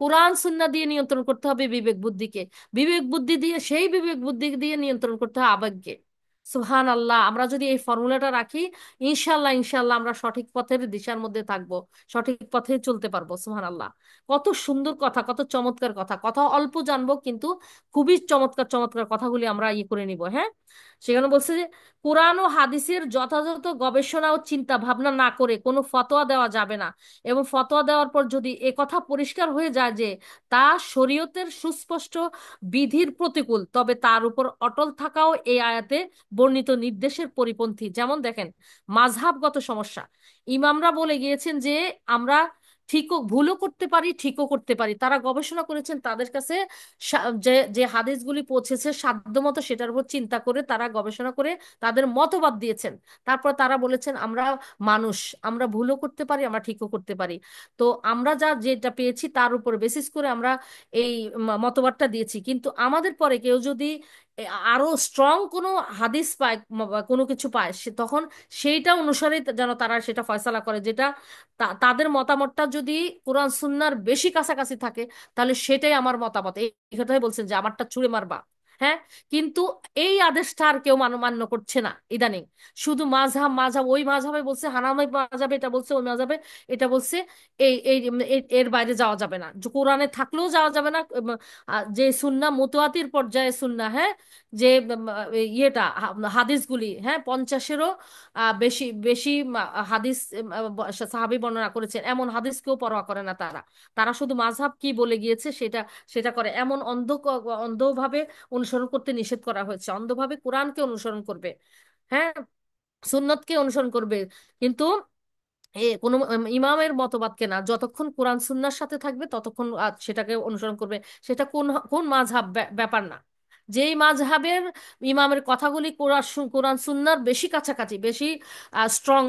কোরআন সুন্নাহ দিয়ে নিয়ন্ত্রণ করতে হবে বিবেক বুদ্ধিকে, বিবেক বুদ্ধি দিয়ে, সেই বিবেক বুদ্ধি দিয়ে নিয়ন্ত্রণ করতে হবে আবেগকে। সুবহান আল্লাহ, আমরা যদি এই ফর্মুলাটা রাখি, ইনশাল্লাহ ইনশাল্লাহ আমরা সঠিক পথের দিশার মধ্যে থাকবো, সঠিক পথে চলতে পারবো। সুবহান আল্লাহ, কত সুন্দর কথা, কত চমৎকার কথা, কথা অল্প জানবো কিন্তু খুবই চমৎকার চমৎকার কথাগুলি আমরা করে নিব। হ্যাঁ, সেখানে বলছে যে কোরআন ও হাদিসের যথাযথ গবেষণা ও চিন্তা ভাবনা না করে কোনো ফতোয়া দেওয়া যাবে না, এবং ফতোয়া দেওয়ার পর যদি এ কথা পরিষ্কার হয়ে যায় যে তা শরীয়তের সুস্পষ্ট বিধির প্রতিকূল, তবে তার উপর অটল থাকাও এই আয়াতে বর্ণিত নির্দেশের পরিপন্থী। যেমন দেখেন, মাযহাবগত সমস্যা, ইমামরা বলে গিয়েছেন যে আমরা ঠিকও ভুলও করতে পারি, ঠিকও করতে পারি। তারা গবেষণা করেছেন, তাদের কাছে যে যে হাদিসগুলি পৌঁছেছে সাধ্যমতো সেটার উপর চিন্তা করে তারা গবেষণা করে তাদের মতবাদ দিয়েছেন। তারপর তারা বলেছেন, আমরা মানুষ, আমরা ভুলও করতে পারি, আমরা ঠিকও করতে পারি। তো আমরা যেটা পেয়েছি তার উপর বেসিস করে আমরা এই মতবাদটা দিয়েছি। কিন্তু আমাদের পরে কেউ যদি আরো স্ট্রং কোনো হাদিস পায় বা কোনো কিছু পায়, তখন সেইটা অনুসারে যেন তারা সেটা ফয়সালা করে, যেটা তাদের মতামতটা যদি কোরআন সুন্নাহর বেশি কাছাকাছি থাকে, তাহলে সেটাই আমার মতামত, এই কথাই বলছেন যে আমারটা ছুঁড়ে মারবা। হ্যাঁ, কিন্তু এই আদেশটা আর কেউ মান্য করছে না ইদানিং। শুধু মাঝহাব মাঝহাব, ওই মাঝহাবে বলছে, হানাফি মাঝহাবে এটা বলছে, ওই মাঝহাবে এটা বলছে, এই এই এর বাইরে যাওয়া যাবে না, যে কোরআনে থাকলেও যাওয়া যাবে না। যে সুন্নাহ মুতাওয়াতির পর্যায়ে সুন্নাহ, হ্যাঁ, যে ইয়েটা হাদিসগুলি, হ্যাঁ, 50-এরও বেশি বেশি হাদিস সাহাবী বর্ণনা করেছেন, এমন হাদিসকেও পরোয়া করে না তারা। তারা শুধু মাযহাব কি বলে গিয়েছে সেটা সেটা করে, এমন অন্ধভাবে অনুসরণ করতে নিষেধ করা হয়েছে। অন্ধভাবে কোরআনকে অনুসরণ করবে, হ্যাঁ, সুন্নতকে অনুসরণ করবে, কিন্তু কোনো ইমামের মতবাদকে না। যতক্ষণ কোরআন সুন্নাহর সাথে থাকবে ততক্ষণ সেটাকে অনুসরণ করবে। সেটা কোন কোন মাযহাব ব্যাপার না। যেই মাযহাবের ইমামের কথাগুলি কোরআন সুন্নাহর বেশি কাছাকাছি, বেশি স্ট্রং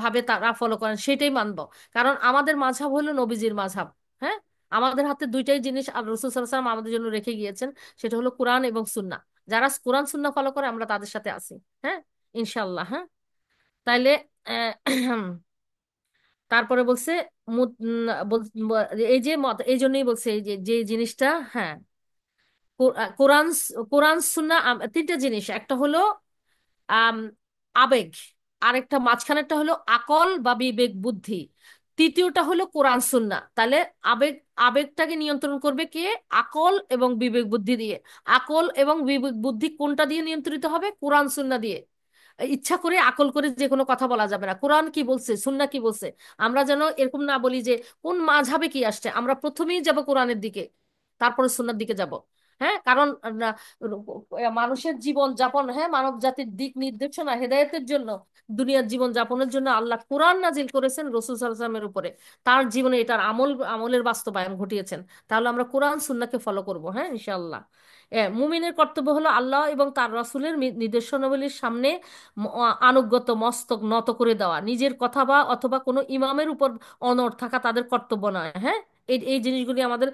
ভাবে তারা ফলো করেন, সেটাই মানব। কারণ আমাদের মাযহাব হলো নবীজির মাযহাব। হ্যাঁ, আমাদের হাতে দুইটাই জিনিস আর রাসূল সাল্লাল্লাহু আলাইহি ওয়াসাল্লাম আমাদের জন্য রেখে গিয়েছেন, সেটা হলো কোরআন এবং সুন্নাহ। যারা কোরআন সুন্নাহ ফলো করে আমরা তাদের সাথে আছি। হ্যাঁ, ইনশাআল্লাহ। হ্যাঁ, তাইলে তারপরে বলছে এই যে মত, এই জন্যই বলছে এই যে যে জিনিসটা। হ্যাঁ, কোরআন কোরআন সুন্নাহ তিনটা জিনিস, একটা হলো আম, আবেগ, আরেকটা মাঝখানেরটা হলো আকল বা বিবেক বুদ্ধি, তৃতীয়টা হলো কোরআন সুন্নাহ। তাহলে আবেগ, আবেগটাকে নিয়ন্ত্রণ করবে কে? আকল এবং বিবেক বুদ্ধি দিয়ে। আকল এবং বিবেক বুদ্ধি কোনটা দিয়ে নিয়ন্ত্রিত হবে? কোরআন সুন্নাহ দিয়ে। ইচ্ছা করে আকল করে যে কোনো কথা বলা যাবে না। কোরআন কি বলছে, সুন্নাহ কি বলছে, আমরা যেন এরকম না বলি যে কোন মাযহাবে কি আসছে, আমরা প্রথমেই যাব কোরআনের দিকে, তারপরে সুন্নাহর দিকে যাব। হ্যাঁ, কারণ মানুষের জীবন যাপন, হ্যাঁ, মানব জাতির দিক নির্দেশনা হেদায়েতের জন্য, দুনিয়ার জীবন যাপনের জন্য আল্লাহ কোরআন নাজিল করেছেন রাসূল সাল্লাল্লাহু আলাইহি ওয়াসাল্লামের উপরে। তার জীবনে এটার আমলের বাস্তবায়ন ঘটিয়েছেন। তাহলে আমরা কোরআন সুন্নাহকে ফলো করব, হ্যাঁ, ইনশাআল্লাহ। মুমিনের কর্তব্য হলো আল্লাহ এবং তার রাসূলের নির্দেশনাবলীর সামনে আনুগত্য মস্তক নত করে দেওয়া, নিজের কথা বা অথবা কোনো ইমামের উপর অনড় থাকা তাদের কর্তব্য নয়। হ্যাঁ, এই এই জিনিসগুলি আমাদের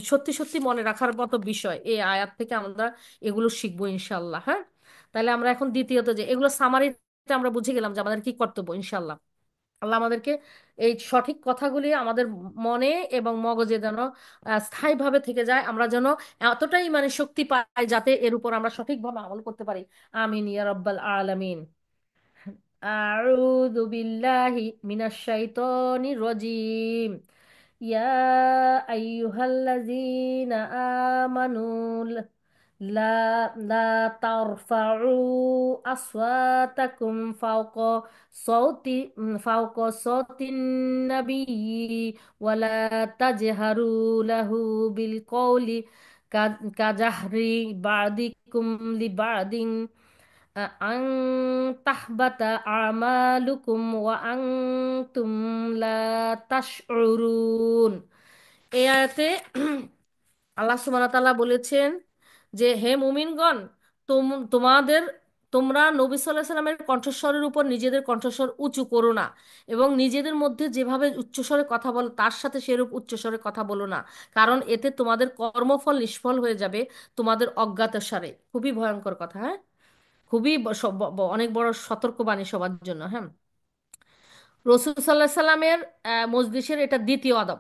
সত্যি সত্যি মনে রাখার মতো বিষয়। এই আয়াত থেকে আমরা এগুলো শিখবো ইনশাল্লাহ। হ্যাঁ, তাহলে আমরা এখন দ্বিতীয়ত যে এগুলো সামারিতে আমরা বুঝে গেলাম যে আমাদের কি কর্তব্য ইনশাল্লাহ। আল্লাহ আমাদেরকে এই সঠিক কথাগুলি আমাদের মনে এবং মগজে যেন স্থায়ীভাবে থেকে যায়, আমরা যেন এতটাই মানে শক্তি পাই যাতে এর উপর আমরা সঠিকভাবে আমল করতে পারি। আমিন ইয়া রাব্বাল আলামিন। আউযু বিল্লাহি মিনাশ শাইতানির রাজিম। ইয়া আইয়ুহাল্লাযীনা আমানু লা লা তারফাউ আসওয়াতাকুম সৌতি ফাওকা সওতিন নাবিয়্যি ওয়ালা তাজহারু লাহু বিল কওলি কাজাহরি বাদিকুম লিবাদিন আং তাহবাতা আমালুকুম ওয়া আনতুম লা তাশউরুন। এই আয়াতে আল্লাহ সুবহানাহু ওয়া তাআলা বলেছেন যে হে মুমিনগণ, তোমাদের তোমরা নবী সাল্লাল্লাহু আলাইহি সাল্লামের কণ্ঠস্বরের উপর নিজেদের কণ্ঠস্বর উঁচু করো না, এবং নিজেদের মধ্যে যেভাবে উচ্চস্বরে কথা বলো তার সাথে সেরূপ উচ্চস্বরে কথা বলো না, কারণ এতে তোমাদের কর্মফল নিষ্ফল হয়ে যাবে তোমাদের অজ্ঞাতসারে। খুবই ভয়ঙ্কর কথা। হ্যাঁ, খুবই অনেক বড় সতর্কবাণী সবার জন্য। হ্যাঁ, রসুল সাল্লাহ সাল্লামের মজলিসের এটা দ্বিতীয় আদব।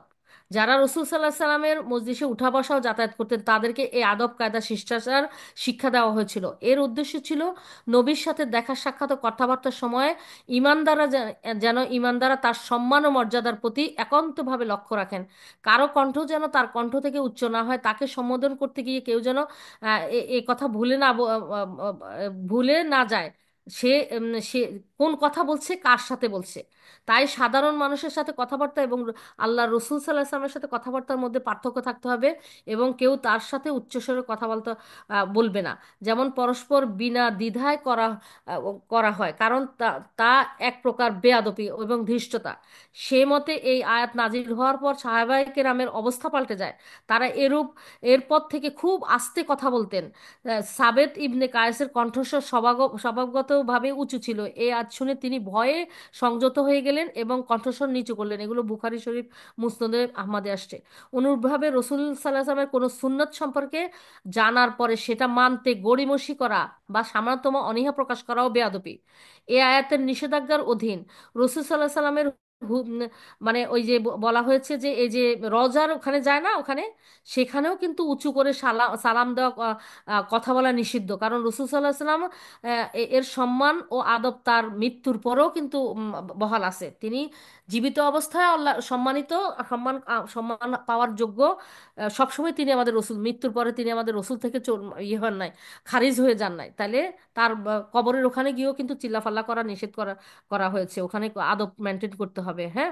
যারা রসুল সাল্লাহ সাল্লামের মজলিসে উঠা বসা ও যাতায়াত করতেন তাদেরকে এই আদব কায়দা শিষ্টাচার শিক্ষা দেওয়া হয়েছিল। এর উদ্দেশ্য ছিল নবীর সাথে দেখা সাক্ষাৎ ও কথাবার্তার সময় ইমানদাররা যেন ইমানদাররা তার সম্মান ও মর্যাদার প্রতি একান্তভাবে লক্ষ্য রাখেন। কারো কণ্ঠ যেন তার কণ্ঠ থেকে উচ্চ না হয়, তাকে সম্বোধন করতে গিয়ে কেউ যেন এই কথা ভুলে না যায় সে কোন কথা বলছে, কার সাথে বলছে। তাই সাধারণ মানুষের সাথে কথাবার্তা এবং আল্লাহ রসুল সাল্লাহ সাল্লামের সাথে কথাবার্তার মধ্যে পার্থক্য থাকতে হবে, এবং কেউ তার সাথে উচ্চস্বরে কথা বলতে বলবে না, যেমন পরস্পর বিনা দ্বিধায় করা হয়, কারণ তা এক প্রকার বেয়াদবি এবং ধৃষ্টতা। সে মতে এই আয়াত নাজিল হওয়ার পর সাহাবায়ে কেরামের অবস্থা পাল্টে যায়। তারা এরপর থেকে খুব আস্তে কথা বলতেন। সাবেত ইবনে কায়েসের কণ্ঠস্বর স্বভাবগতভাবে উঁচু ছিল। এই আয়াত শুনে তিনি ভয়ে সংযত হয়ে গেলেন এবং কণ্ঠস্বর নিচু করলেন। এগুলো বুখারী শরীফ, মুসনদে আহমদে আসছে। অনুরূপভাবে রসুল সাল্লাল্লাহু আলাইহি ওয়াসাল্লামের কোনো সুন্নত সম্পর্কে জানার পরে সেটা মানতে গড়িমসি করা বা সামান্যতম অনীহা প্রকাশ করাও বেয়াদবি। এ আয়াতের নিষেধাজ্ঞার অধীন। রসুল সাল্লাল্লাহু আলাইহি ওয়াসাল্লামের মানে ওই যে বলা হয়েছে যে এই যে রওজার ওখানে যায় না, ওখানে সেখানেও কিন্তু উঁচু করে সালাম সালাম দেওয়া, কথা বলা নিষিদ্ধ, কারণ রসুল সাল্লাহ সাল্লাম এর সম্মান ও আদব তার মৃত্যুর পরেও কিন্তু বহাল আছে। তিনি জীবিত অবস্থায় আল্লাহ সম্মানিত, সম্মান পাওয়ার যোগ্য। সবসময় তিনি আমাদের রসুল, মৃত্যুর পরে তিনি আমাদের রসুল থেকে ইয়ে হন নাই, খারিজ হয়ে যান নাই। তাইলে তার কবরের ওখানে গিয়েও কিন্তু চিল্লাফাল্লা করা নিষেধ করা করা হয়েছে, ওখানে আদব মেনটেন করতে হবে। হ্যাঁ,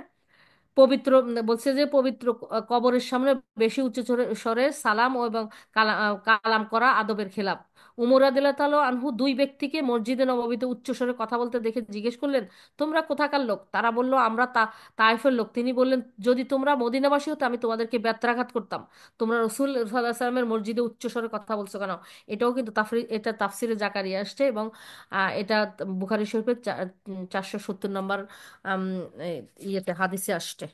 পবিত্র বলছে যে পবিত্র কবরের সামনে বেশি উচ্চ স্বরে সালাম ও এবং কালাম করা আদবের খেলাপ। উমর রাদিয়াল্লাহু তাআলা আনহু দুই ব্যক্তিকে মসজিদে নববীতে উচ্চস্বরে কথা বলতে দেখে জিজ্ঞেস করলেন, তোমরা কোথাকার লোক? তারা বলল, আমরা তায়েফের লোক। তিনি বললেন, যদি তোমরা মদিনাবাসী হতো আমি তোমাদেরকে বেত্রাঘাত করতাম। তোমরা রাসূল সাল্লাল্লাহু আলাইহি ওয়াসাল্লামের মসজিদে উচ্চস্বরে কথা বলছো কেন? এটাও কিন্তু এটা তাফসিরে জাকারিয়া আসছে, এবং এটা বুখারী শরীফের 470 নম্বর আম, এ, ইয়েতে হাদিসে আসছে।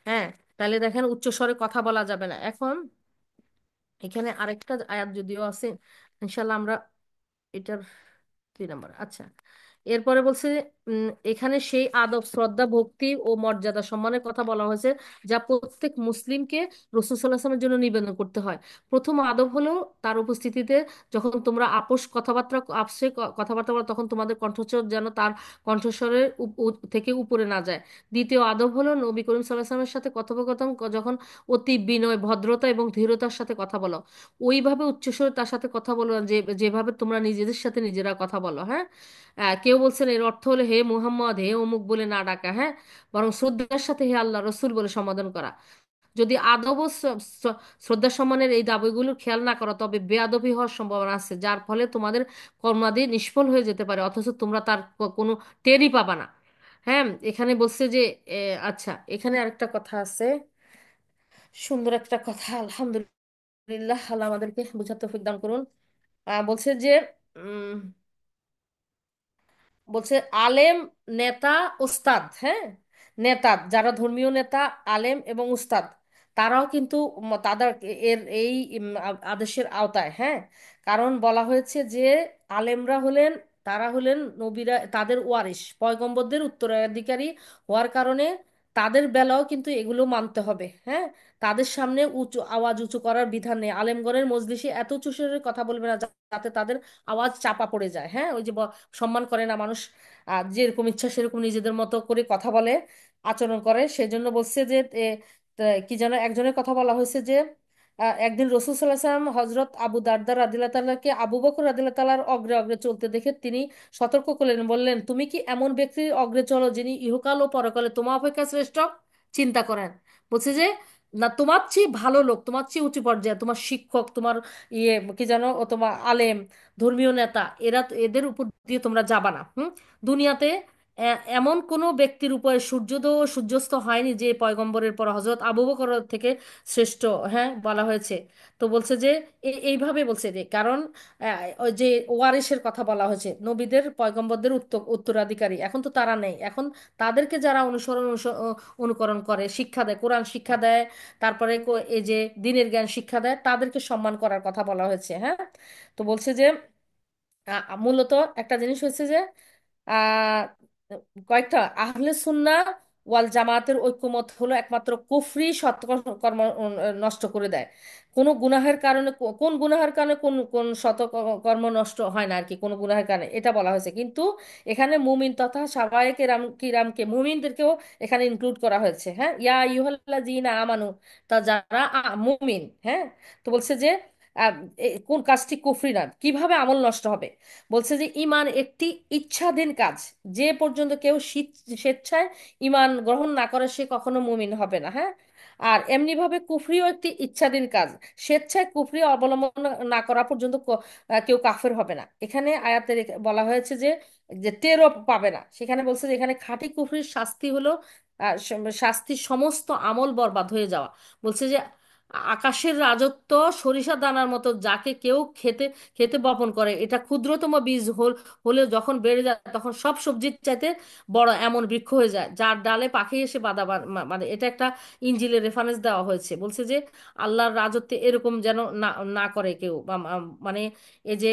হ্যাঁ, তাহলে দেখেন উচ্চস্বরে কথা বলা যাবে না। এখন এখানে আরেকটা আয়াত যদিও আছে, ইনশাল্লাহ আমরা এটার 3 নম্বর, আচ্ছা, এরপরে বলছে এখানে সেই আদব শ্রদ্ধা ভক্তি ও মর্যাদা সম্মানের কথা বলা হয়েছে যা প্রত্যেক মুসলিমকে রাসূল সাল্লাল্লাহু আলাইহি ওয়াসাল্লামের জন্য নিবেদন করতে হয়। প্রথম আদব হলো তার উপস্থিতিতে যখন তোমরা আপসে কথাবার্তা বলো, তখন তোমাদের কণ্ঠস্বর যেন তার কণ্ঠস্বরের থেকে উপরে না যায়। দ্বিতীয় আদব হলো নবী করিম সাল্লাল্লাহু আলাইহি ওয়াসাল্লামের সাথে কথোপকথন যখন অতি বিনয় ভদ্রতা এবং ধীরতার সাথে কথা বলো, ওইভাবে উচ্চস্বরে তার সাথে কথা বলো, যেভাবে তোমরা নিজেদের সাথে নিজেরা কথা বলো। হ্যাঁ, কেউ বলছেন এর অর্থ হলো হে মুহাম্মদ, হে অমুক বলে না ডাকা, হ্যাঁ, বরং শ্রদ্ধার সাথে হে আল্লাহ রসুল বলে সম্বোধন করা। যদি আদব ও শ্রদ্ধা সম্মানের এই দাবিগুলোর খেয়াল না করো, তবে বেয়াদবি হওয়ার সম্ভাবনা আছে, যার ফলে তোমাদের কর্মাদি নিষ্ফল হয়ে যেতে পারে, অথচ তোমরা তার কোনো টেরই পাবা না। হ্যাঁ, এখানে বলছে যে আচ্ছা, এখানে আরেকটা কথা আছে, সুন্দর একটা কথা, আলহামদুলিল্লাহ, আল্লাহ আমাদেরকে বুঝার তৌফিক দান করুন। বলছে যে বলছে আলেম, নেতা, ওস্তাদ, হ্যাঁ, নেতা যারা ধর্মীয় নেতা, আলেম এবং উস্তাদ, তারাও কিন্তু তাদের এই আদেশের আওতায়। হ্যাঁ, কারণ বলা হয়েছে যে আলেমরা হলেন, তারা হলেন নবীরা, তাদের ওয়ারিস পয়গম্বরদের উত্তরাধিকারী হওয়ার কারণে তাদের বেলাও কিন্তু এগুলো মানতে হবে। হ্যাঁ, তাদের সামনে আওয়াজ উঁচু করার বিধান নেই। আলেমগণের মজলিসে এত উঁচু সুরে কথা বলবে না যাতে তাদের আওয়াজ চাপা পড়ে যায়। হ্যাঁ, ওই যে সম্মান করে না মানুষ, যেরকম ইচ্ছা সেরকম নিজেদের মতো করে কথা বলে, আচরণ করে, সেজন্য বলছে যে কি যেন একজনের কথা বলা হয়েছে যে একদিন রাসূল সাল্লাল্লাহু আলাইহি ওয়াসাল্লাম হযরত আবু দারদা রাদিয়াল্লাহু তাআলাকে আবু বকর রাদিয়াল্লাহু তাআলার অগ্রে অগ্রে চলতে দেখে তিনি সতর্ক করলেন, বললেন, তুমি কি এমন ব্যক্তির অগ্রে চলো যিনি ইহকাল ও পরকালে তোমার অপেক্ষা শ্রেষ্ঠ? চিন্তা করেন। বলছে যে না, তোমার চেয়ে ভালো লোক, তোমার চেয়ে উঁচু পর্যায়ে, তোমার শিক্ষক, তোমার কি জানো, ও তোমার আলেম, ধর্মীয় নেতা, এদের উপর দিয়ে তোমরা যাবা না। দুনিয়াতে এমন কোনো ব্যক্তির উপরে সূর্যোদয় ও সূর্যাস্ত হয়নি যে পয়গম্বরের পর হযরত আবু বকর থেকে শ্রেষ্ঠ। হ্যাঁ, বলা হয়েছে। তো বলছে যে এইভাবে বলছে যে কারণ ওই যে ওয়ারিসের কথা বলা হয়েছে, নবীদের পয়গম্বরদের উত্তরাধিকারী, এখন তো তারা নেই। এখন তাদেরকে যারা অনুকরণ করে, শিক্ষা দেয়, কোরআন শিক্ষা দেয়, তারপরে এই যে দ্বীনের জ্ঞান শিক্ষা দেয়, তাদেরকে সম্মান করার কথা বলা হয়েছে। হ্যাঁ, তো বলছে যে মূলত একটা জিনিস হয়েছে যে আহ কয়েকটা আহলে সুন্নাহ ওয়াল জামাতের ঐক্যমত হলো একমাত্র কুফরি সৎকর্ম নষ্ট করে দেয়। কোন গুনাহের কারণে, কোন গুনাহের কারণে কোন কোন কর্ম নষ্ট হয় না আর কি, কোন গুনাহের কারণে এটা বলা হয়েছে, কিন্তু এখানে মুমিন তথা সাবায়ে কিরামকে, মুমিনদেরকেও এখানে ইনক্লুড করা হয়েছে। হ্যাঁ, ইয়া আইয়ুহাল্লাযীনা আমানু, তা যারা মুমিন। হ্যাঁ, তো বলছে যে আহ, কোন কাজটি কুফরি না, কিভাবে আমল নষ্ট হবে? বলছে যে ইমান একটি ইচ্ছাধীন কাজ, যে পর্যন্ত কেউ স্বেচ্ছায় ইমান গ্রহণ না করে সে কখনো মুমিন হবে না। হ্যাঁ, আর এমনি ভাবে কুফরিও একটি ইচ্ছাধীন কাজ, স্বেচ্ছায় কুফরি অবলম্বন না করা পর্যন্ত কেউ কাফের হবে না। এখানে আয়াতে বলা হয়েছে যে যে টেরও পাবে না, সেখানে বলছে যে এখানে খাঁটি কুফরির শাস্তি হলো শাস্তি সমস্ত আমল বরবাদ হয়ে যাওয়া। বলছে যে আকাশের রাজত্ব সরিষা দানার মতো, যাকে কেউ খেতে খেতে বপন করে, এটা ক্ষুদ্রতম বীজ হলেও যখন বেড়ে যায় তখন সব সবজির চাইতে বড় এমন বৃক্ষ হয়ে যায়, যার ডালে পাখি এসে বাধা মানে এটা একটা ইঞ্জিলের রেফারেন্স দেওয়া হয়েছে। বলছে যে আল্লাহর রাজত্বে এরকম যেন না না করে কেউ, মানে এই যে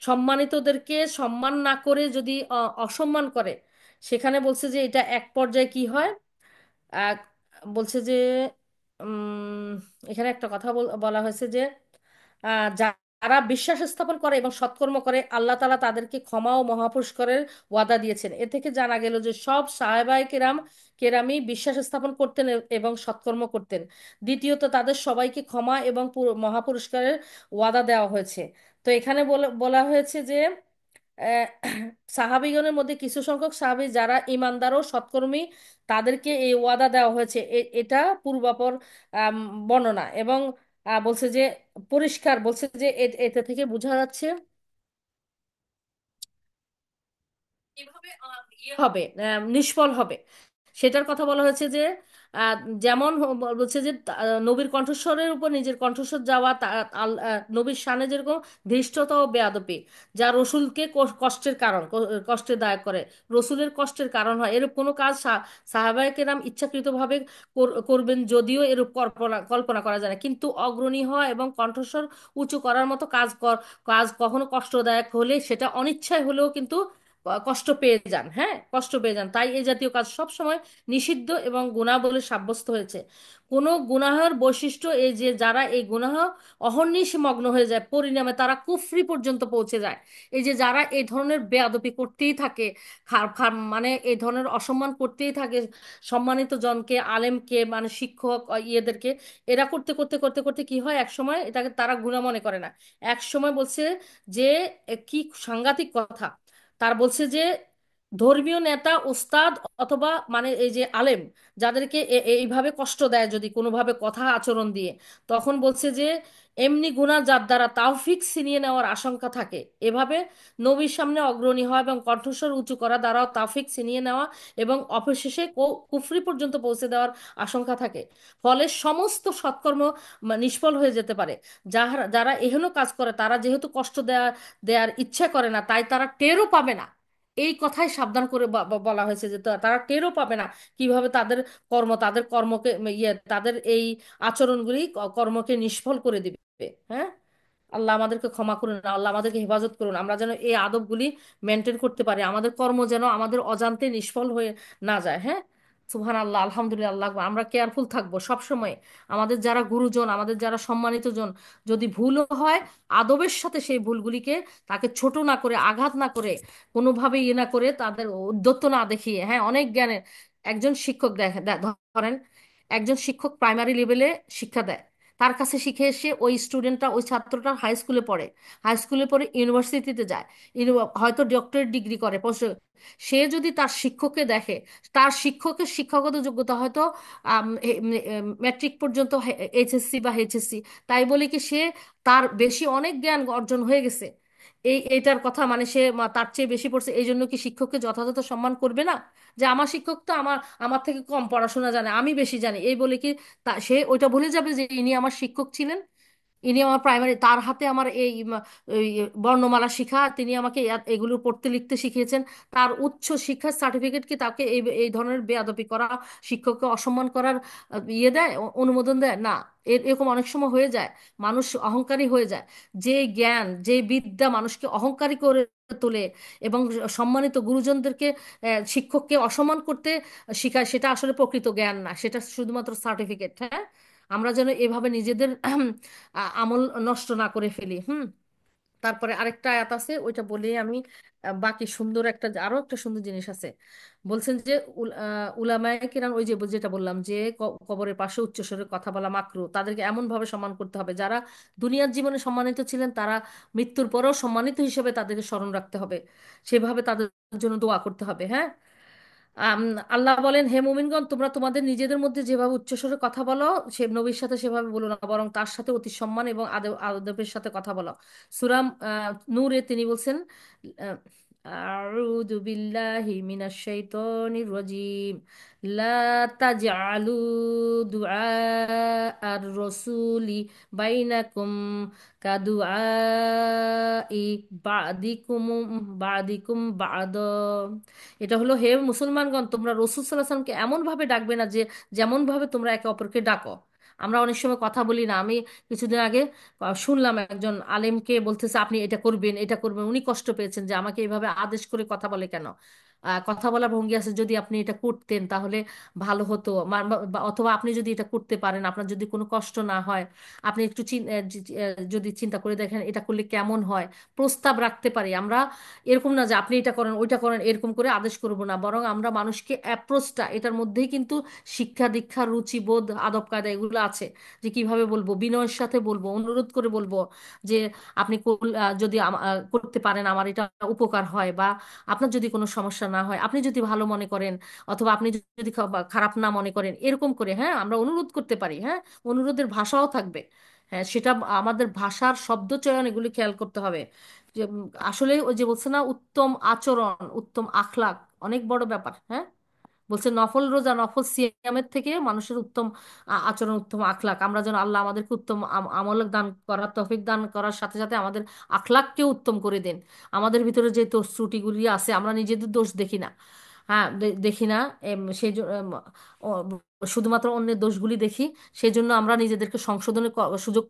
সম্মানিতদেরকে সম্মান না করে যদি অসম্মান করে, সেখানে বলছে যে এটা এক পর্যায়ে কি হয়। আহ, বলছে যে উম, এখানে একটা কথা বলা হয়েছে যে যারা বিশ্বাস স্থাপন করে এবং সৎকর্ম করে, আল্লাহ তাআলা তাদেরকে ক্ষমা ও মহাপুরস্কারের ওয়াদা দিয়েছেন। এ থেকে জানা গেল যে সব সাহাবায়ে কেরামই বিশ্বাস স্থাপন করতেন এবং সৎকর্ম করতেন। দ্বিতীয়ত, তাদের সবাইকে ক্ষমা এবং মহাপুরস্কারের ওয়াদা দেওয়া হয়েছে। তো এখানে বলা হয়েছে যে আহ, সাহাবীগণের মধ্যে কিছু সংখ্যক সাহাবী যারা ইমানদার ও সৎকর্মী, তাদেরকে এই ওয়াদা দেওয়া হয়েছে। এটা পূর্বাপর আম, বর্ণনা, এবং বলছে যে পরিষ্কার, বলছে যে এতে থেকে বোঝা যাচ্ছে ইয়ে হবে, নিষ্ফল হবে। সেটার কথা বলা হয়েছে যে আহ, যেমন বলছে যে নবীর কণ্ঠস্বরের উপর নিজের কণ্ঠস্বর যাওয়া, নবীর শানে যেরকম ধৃষ্টতা ও বেয়াদবি, যা রসুলকে কষ্টের কারণ, কষ্টের দায়ক করে, রসুলের কষ্টের কারণ হয়, এরূপ কোনো কাজ সাহাবায়ে কেরাম ইচ্ছাকৃতভাবে করবেন, যদিও এরূপ কল্পনা কল্পনা করা যায় না, কিন্তু অগ্রণী হওয়া এবং কণ্ঠস্বর উঁচু করার মতো কাজ কখনো কষ্টদায়ক হলে সেটা অনিচ্ছায় হলেও কিন্তু কষ্ট পেয়ে যান, হ্যাঁ, কষ্ট পেয়ে যান। তাই এই জাতীয় কাজ সব সময় নিষিদ্ধ এবং গুনাহ বলে সাব্যস্ত হয়েছে। কোনো গুনাহের বৈশিষ্ট্য এই যে যারা এই গুনাহ অহর্নিশি মগ্ন হয়ে যায়, পরিণামে তারা কুফরি পর্যন্ত পৌঁছে যায়। এই যে যারা এই ধরনের বেয়াদবি করতেই থাকে, মানে এই ধরনের অসম্মান করতেই থাকে সম্মানিত জনকে, আলেমকে, মানে শিক্ষক ইয়েদেরকে, এরা করতে করতে করতে করতে কি হয়, এক সময় এটাকে তারা গুনাহ মনে করে না। এক সময় বলছে যে কি সাংঘাতিক কথা, তার বলছে যে ধর্মীয় নেতা, ওস্তাদ অথবা মানে এই যে আলেম, যাদেরকে এইভাবে কষ্ট দেয় যদি কোনোভাবে কথা আচরণ দিয়ে, তখন বলছে যে এমনি গুনাহ যার দ্বারা তাওফিক ছিনিয়ে নেওয়ার আশঙ্কা থাকে। এভাবে নবীর সামনে অগ্রণী হওয়া এবং কণ্ঠস্বর উঁচু করা দ্বারাও তাওফিক ছিনিয়ে নেওয়া এবং অবশেষে কুফরি পর্যন্ত পৌঁছে দেওয়ার আশঙ্কা থাকে। ফলে সমস্ত সৎকর্ম নিষ্ফল হয়ে যেতে পারে। যারা যারা এহেন কাজ করে তারা যেহেতু কষ্ট দেওয়ার ইচ্ছা করে না, তাই তারা টেরও পাবে না। এই কথাই সাবধান করে বলা হয়েছে যে তারা টেরও পাবে না কিভাবে তাদের কর্মকে তাদের এই আচরণগুলি কর্মকে নিষ্ফল করে দিবে। হ্যাঁ, আল্লাহ আমাদেরকে ক্ষমা করুন, আল্লাহ আমাদেরকে হেফাজত করুন, আমরা যেন এই আদবগুলি মেনটেন করতে পারি, আমাদের কর্ম যেন আমাদের অজান্তে নিষ্ফল হয়ে না যায়। হ্যাঁ, সুবহান আল্লাহ, আলহামদুলিল্লাহ, আল্লাহ আকবার। আমরা কেয়ারফুল থাকবো সব সময়। আমাদের যারা গুরুজন, আমাদের যারা সম্মানিত জন, যদি ভুলও হয়, আদবের সাথে সেই ভুলগুলিকে, তাকে ছোট না করে, আঘাত না করে, কোনোভাবে ইয়ে না করে, তাদের ঔদ্ধত্য না দেখিয়ে, হ্যাঁ, অনেক জ্ঞানের একজন শিক্ষক ধরেন একজন শিক্ষক প্রাইমারি লেভেলে শিক্ষা দেয়, তার কাছে শিখে এসে ওই স্টুডেন্টটা, ওই ছাত্রটা হাই স্কুলে পড়ে, হাই স্কুলে পড়ে ইউনিভার্সিটিতে যায়, হয়তো ডক্টরেট ডিগ্রি করে, সে যদি তার শিক্ষককে দেখে, তার শিক্ষকের শিক্ষাগত যোগ্যতা হয়তো ম্যাট্রিক পর্যন্ত, এইচএসসি বা এইচএসসি, তাই বলে কি সে তার বেশি অনেক জ্ঞান অর্জন হয়ে গেছে, এইটার কথা মানে সে তার চেয়ে বেশি পড়ছে, এই জন্য কি শিক্ষককে যথাযথ সম্মান করবে না? যে আমার শিক্ষক তো আমার আমার থেকে কম পড়াশোনা জানে, আমি বেশি জানি, এই বলে কি সে ওইটা ভুলে যাবে যে ইনি আমার শিক্ষক ছিলেন, ইনি আমার প্রাইমারি, তার হাতে আমার এই বর্ণমালা শিখা, তিনি আমাকে এগুলো পড়তে লিখতে শিখিয়েছেন, তার উচ্চ শিক্ষার সার্টিফিকেট কি তাকে এই এই ধরনের বেয়াদবি করা, শিক্ষককে অসম্মান করার ইয়ে দেয়, অনুমোদন দেয় না? এরকম অনেক সময় হয়ে যায়, মানুষ অহংকারী হয়ে যায়। যে জ্ঞান, যে বিদ্যা মানুষকে অহংকারী করে তোলে এবং সম্মানিত গুরুজনদেরকে, শিক্ষককে অসম্মান করতে শেখায়, সেটা আসলে প্রকৃত জ্ঞান না, সেটা শুধুমাত্র সার্টিফিকেট। হ্যাঁ, আমরা যেন এভাবে নিজেদের আমল নষ্ট না করে ফেলি। তারপরে আরেকটা আয়াত আছে, ওইটা বলে আমি বাকি সুন্দর আরো একটা সুন্দর জিনিস আছে। বলছেন যে উলামায়ে কিরাম, ওই যে যেটা বললাম যে কবরের পাশে উচ্চস্বরে কথা বলা মাকরু, তাদেরকে এমন ভাবে সম্মান করতে হবে, যারা দুনিয়ার জীবনে সম্মানিত ছিলেন তারা মৃত্যুর পরেও সম্মানিত হিসেবে তাদেরকে স্মরণ রাখতে হবে, সেভাবে তাদের জন্য দোয়া করতে হবে। হ্যাঁ, আম, আল্লাহ বলেন, হে মুমিনগণ, তোমরা তোমাদের নিজেদের মধ্যে যেভাবে উচ্চস্বরে কথা বলো, সে নবীর সাথে সেভাবে বলো না, বরং তার সাথে অতি সম্মান এবং আদবের সাথে কথা বলো। সূরা নূরে তিনি বলছেন, আউযু বিল্লাহি মিনাশ শাইতানির রাজিম, লা তাজআলু দুআ আর রাসূলি বাইনাকুম কাদুআই বাদিকুম বাদিকুম বাদ। এটা হলো, হে মুসলমানগণ, তোমরা রসুল সাল্লাহ সাল্লামকে এমন ভাবে ডাকবে না যে যেমন ভাবে তোমরা একে অপরকে ডাকো। আমরা অনেক সময় কথা বলি না। আমি কিছুদিন আগে শুনলাম একজন আলেমকে বলতেছে, আপনি এটা করবেন, এটা করবেন, উনি কষ্ট পেয়েছেন যে আমাকে এইভাবে আদেশ করে কথা বলে কেন। কথা বলার ভঙ্গি আছে, যদি আপনি এটা করতেন তাহলে ভালো হতো, অথবা আপনি যদি এটা করতে পারেন, আপনার যদি কোনো কষ্ট না হয়, আপনি একটু যদি চিন্তা করে দেখেন এটা করলে কেমন হয়, প্রস্তাব রাখতে পারি আমরা। এরকম না যে আপনি এটা করেন, ওইটা করেন, এরকম করে আদেশ করব না, বরং আমরা মানুষকে অ্যাপ্রোচটা, এটার মধ্যেই কিন্তু শিক্ষা দীক্ষা, রুচিবোধ, আদব কায়দা এগুলো আছে, যে কিভাবে বলবো, বিনয়ের সাথে বলবো, অনুরোধ করে বলবো যে আপনি যদি করতে পারেন আমার এটা উপকার হয়, বা আপনার যদি কোনো সমস্যা না হয়, আপনি যদি ভালো মনে করেন, অথবা আপনি যদি খারাপ না মনে করেন, এরকম করে, হ্যাঁ, আমরা অনুরোধ করতে পারি। হ্যাঁ, অনুরোধের ভাষাও থাকবে। হ্যাঁ, সেটা আমাদের ভাষার শব্দ চয়ন এগুলি খেয়াল করতে হবে। যে আসলে ওই যে বলছে না, উত্তম আচরণ, উত্তম আখলাক অনেক বড় ব্যাপার। হ্যাঁ, বলছে নফল রোজা নফল সিয়ামের থেকে মানুষের উত্তম আচরণ, উত্তম আখলাক, আমরা যেন আল্লাহ আমাদেরকে উত্তম আমল দান করার তৌফিক দান করার সাথে সাথে আমাদের আখলাককেও উত্তম করে দেন। আমাদের ভিতরে যে দোষ ত্রুটিগুলি আছে আমরা নিজেদের দোষ দেখি না। হ্যাঁ, দেখি না। সেই শুধুমাত্র অন্যের দোষগুলি দেখি। সেই জন্য আমরা নিজেদেরকে সংশোধনের সুযোগ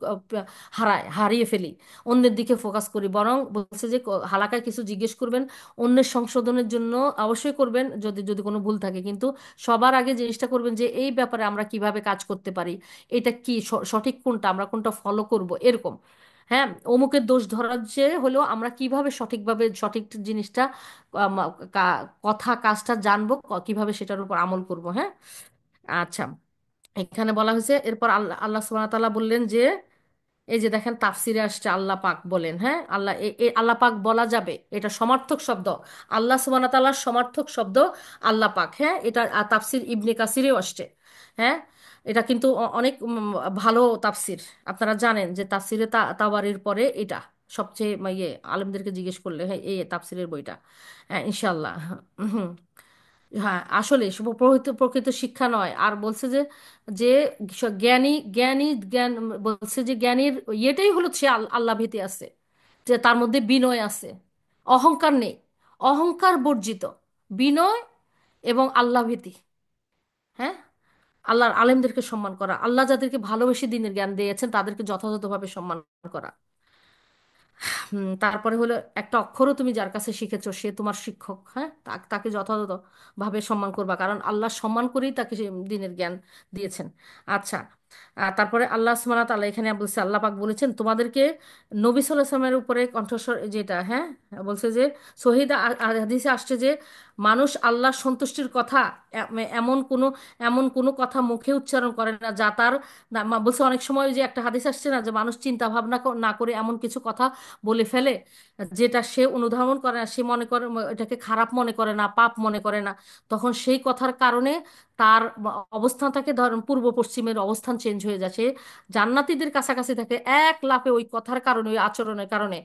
হারিয়ে ফেলি। অন্যের দিকে ফোকাস করি, বরং বলছে যে হালাকায় কিছু জিজ্ঞেস করবেন অন্যের সংশোধনের জন্য, অবশ্যই করবেন যদি যদি কোনো ভুল থাকে, কিন্তু সবার আগে জিনিসটা করবেন যে এই ব্যাপারে আমরা কিভাবে কাজ করতে পারি, এটা কি সঠিক কোনটা, আমরা কোনটা ফলো করব, এরকম। হ্যাঁ, অমুকের দোষ ধরার যে হলেও আমরা কিভাবে সঠিকভাবে সঠিক জিনিসটা আম, কথা কাজটা জানবো, কিভাবে সেটার উপর আমল করব। হ্যাঁ, আচ্ছা। এখানে বলা হয়েছে এরপর আল্লাহ আল্লাহ সুবহানাহু ওয়া তাআলা বললেন যে এই যে দেখেন তাফসিরে আসছে আল্লাহ পাক বলেন, হ্যাঁ আল্লাহ আল্লাহ পাক বলা যাবে, এটা সমার্থক শব্দ। আল্লাহ সুবহানাহু ওয়া তাআলার সমার্থক শব্দ আল্লাহ পাক। হ্যাঁ, এটা তাফসির ইবনে কাসিরেও আসছে। হ্যাঁ, এটা কিন্তু অনেক ভালো তাফসির। আপনারা জানেন যে তাফসিরে তাবারির পরে এটা সবচেয়ে ইয়ে, আলেমদেরকে জিজ্ঞেস করলে হ্যাঁ এই তাফসিরের বইটা। হ্যাঁ, ইনশাল্লাহ। হুম। হ্যাঁ, আসলে শুভ প্রকৃত প্রকৃত শিক্ষা নয়। আর বলছে যে যে জ্ঞানী জ্ঞানী জ্ঞান, বলছে যে জ্ঞানীর ইয়েটাই হলো সে আল্লাহ ভীতি আছে, যে তার মধ্যে বিনয় আছে, অহংকার নেই, অহংকার বর্জিত, বিনয় এবং আল্লাহ ভীতি। হ্যাঁ, আল্লাহর আলেমদেরকে সম্মান করা, আল্লাহ যাদেরকে ভালোবেসে দিনের জ্ঞান দিয়েছেন তাদেরকে যথাযথভাবে সম্মান করা। তারপরে হলো একটা অক্ষরও তুমি যার কাছে শিখেছো সে তোমার শিক্ষক। হ্যাঁ, তাকে যথাযথ ভাবে সম্মান করবা, কারণ আল্লাহ সম্মান করেই তাকে সে দিনের জ্ঞান দিয়েছেন। আচ্ছা। তারপরে আল্লাহ সুবহানাহু ওয়া তাআলা এখানে বলছে, আল্লাহ পাক বলেছেন তোমাদেরকে নবী সাল্লাল্লাহু আলাইহি ওয়াসাল্লামের উপরে কণ্ঠস্বর যেটা, হ্যাঁ বলছে যে সহিহ হাদিসে আসছে যে মানুষ আল্লাহর সন্তুষ্টির কথা এমন কোনো কথা মুখে উচ্চারণ করে না যা তার বলছে অনেক সময় যে একটা হাদিস আসছে না যে মানুষ চিন্তা ভাবনা না করে এমন কিছু কথা বলে ফেলে যেটা সে অনুধাবন করে না, সে মনে করে এটাকে খারাপ মনে করে না, পাপ মনে করে না, তখন সেই কথার কারণে তার অবস্থানটাকে ধরেন পূর্ব পশ্চিমের অবস্থান চেঞ্জ হয়ে যায়, সে জান্নাতীদের কাছাকাছি থাকে এক লাফে ওই কথার কারণে, ওই আচরণের কারণে,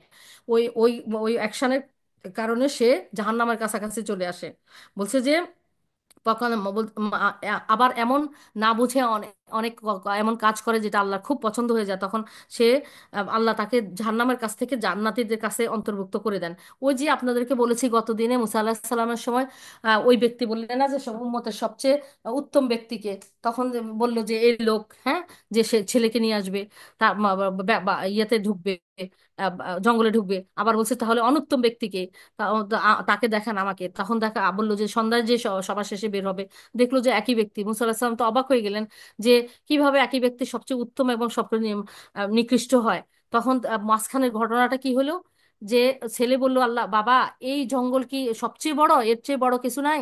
ওই ওই ওই অ্যাকশনের কারণে সে জাহান্নামের কাছাকাছি চলে আসে। বলছে যে কখনো আবার এমন না বুঝে অনেক অনেক এমন কাজ করে যেটা আল্লাহ খুব পছন্দ হয়ে যায়, তখন সে আল্লাহ তাকে জাহান্নামের কাছ থেকে জান্নাতীদের কাছে অন্তর্ভুক্ত করে দেন। ওই যে আপনাদেরকে বলেছি গত দিনে মুসা আলাহিস সাল্লামের সময় ওই ব্যক্তি বললেন না যে সব উম্মতের সবচেয়ে উত্তম ব্যক্তিকে, তখন যে বললো যে এই লোক, হ্যাঁ, যে সে ছেলেকে নিয়ে আসবে, তা ইয়েতে ঢুকবে, জঙ্গলে ঢুকবে, আবার বলছে তাহলে অনুত্তম ব্যক্তিকে, তাকে দেখান আমাকে। তখন বললো যে সন্ধ্যায় যে সবার শেষে বের হবে, দেখলো যে একই ব্যক্তি। মুসা আলাহিস সাল্লাম তো অবাক হয়ে গেলেন যে কিভাবে একই ব্যক্তি সবচেয়ে উত্তম এবং সবচেয়ে নিকৃষ্ট হয়। তখন মাঝখানের ঘটনাটা কি হলো যে ছেলে বলল, আল্লাহ বাবা, এই জঙ্গল কি সবচেয়ে বড়, এর চেয়ে বড় কিছু নাই?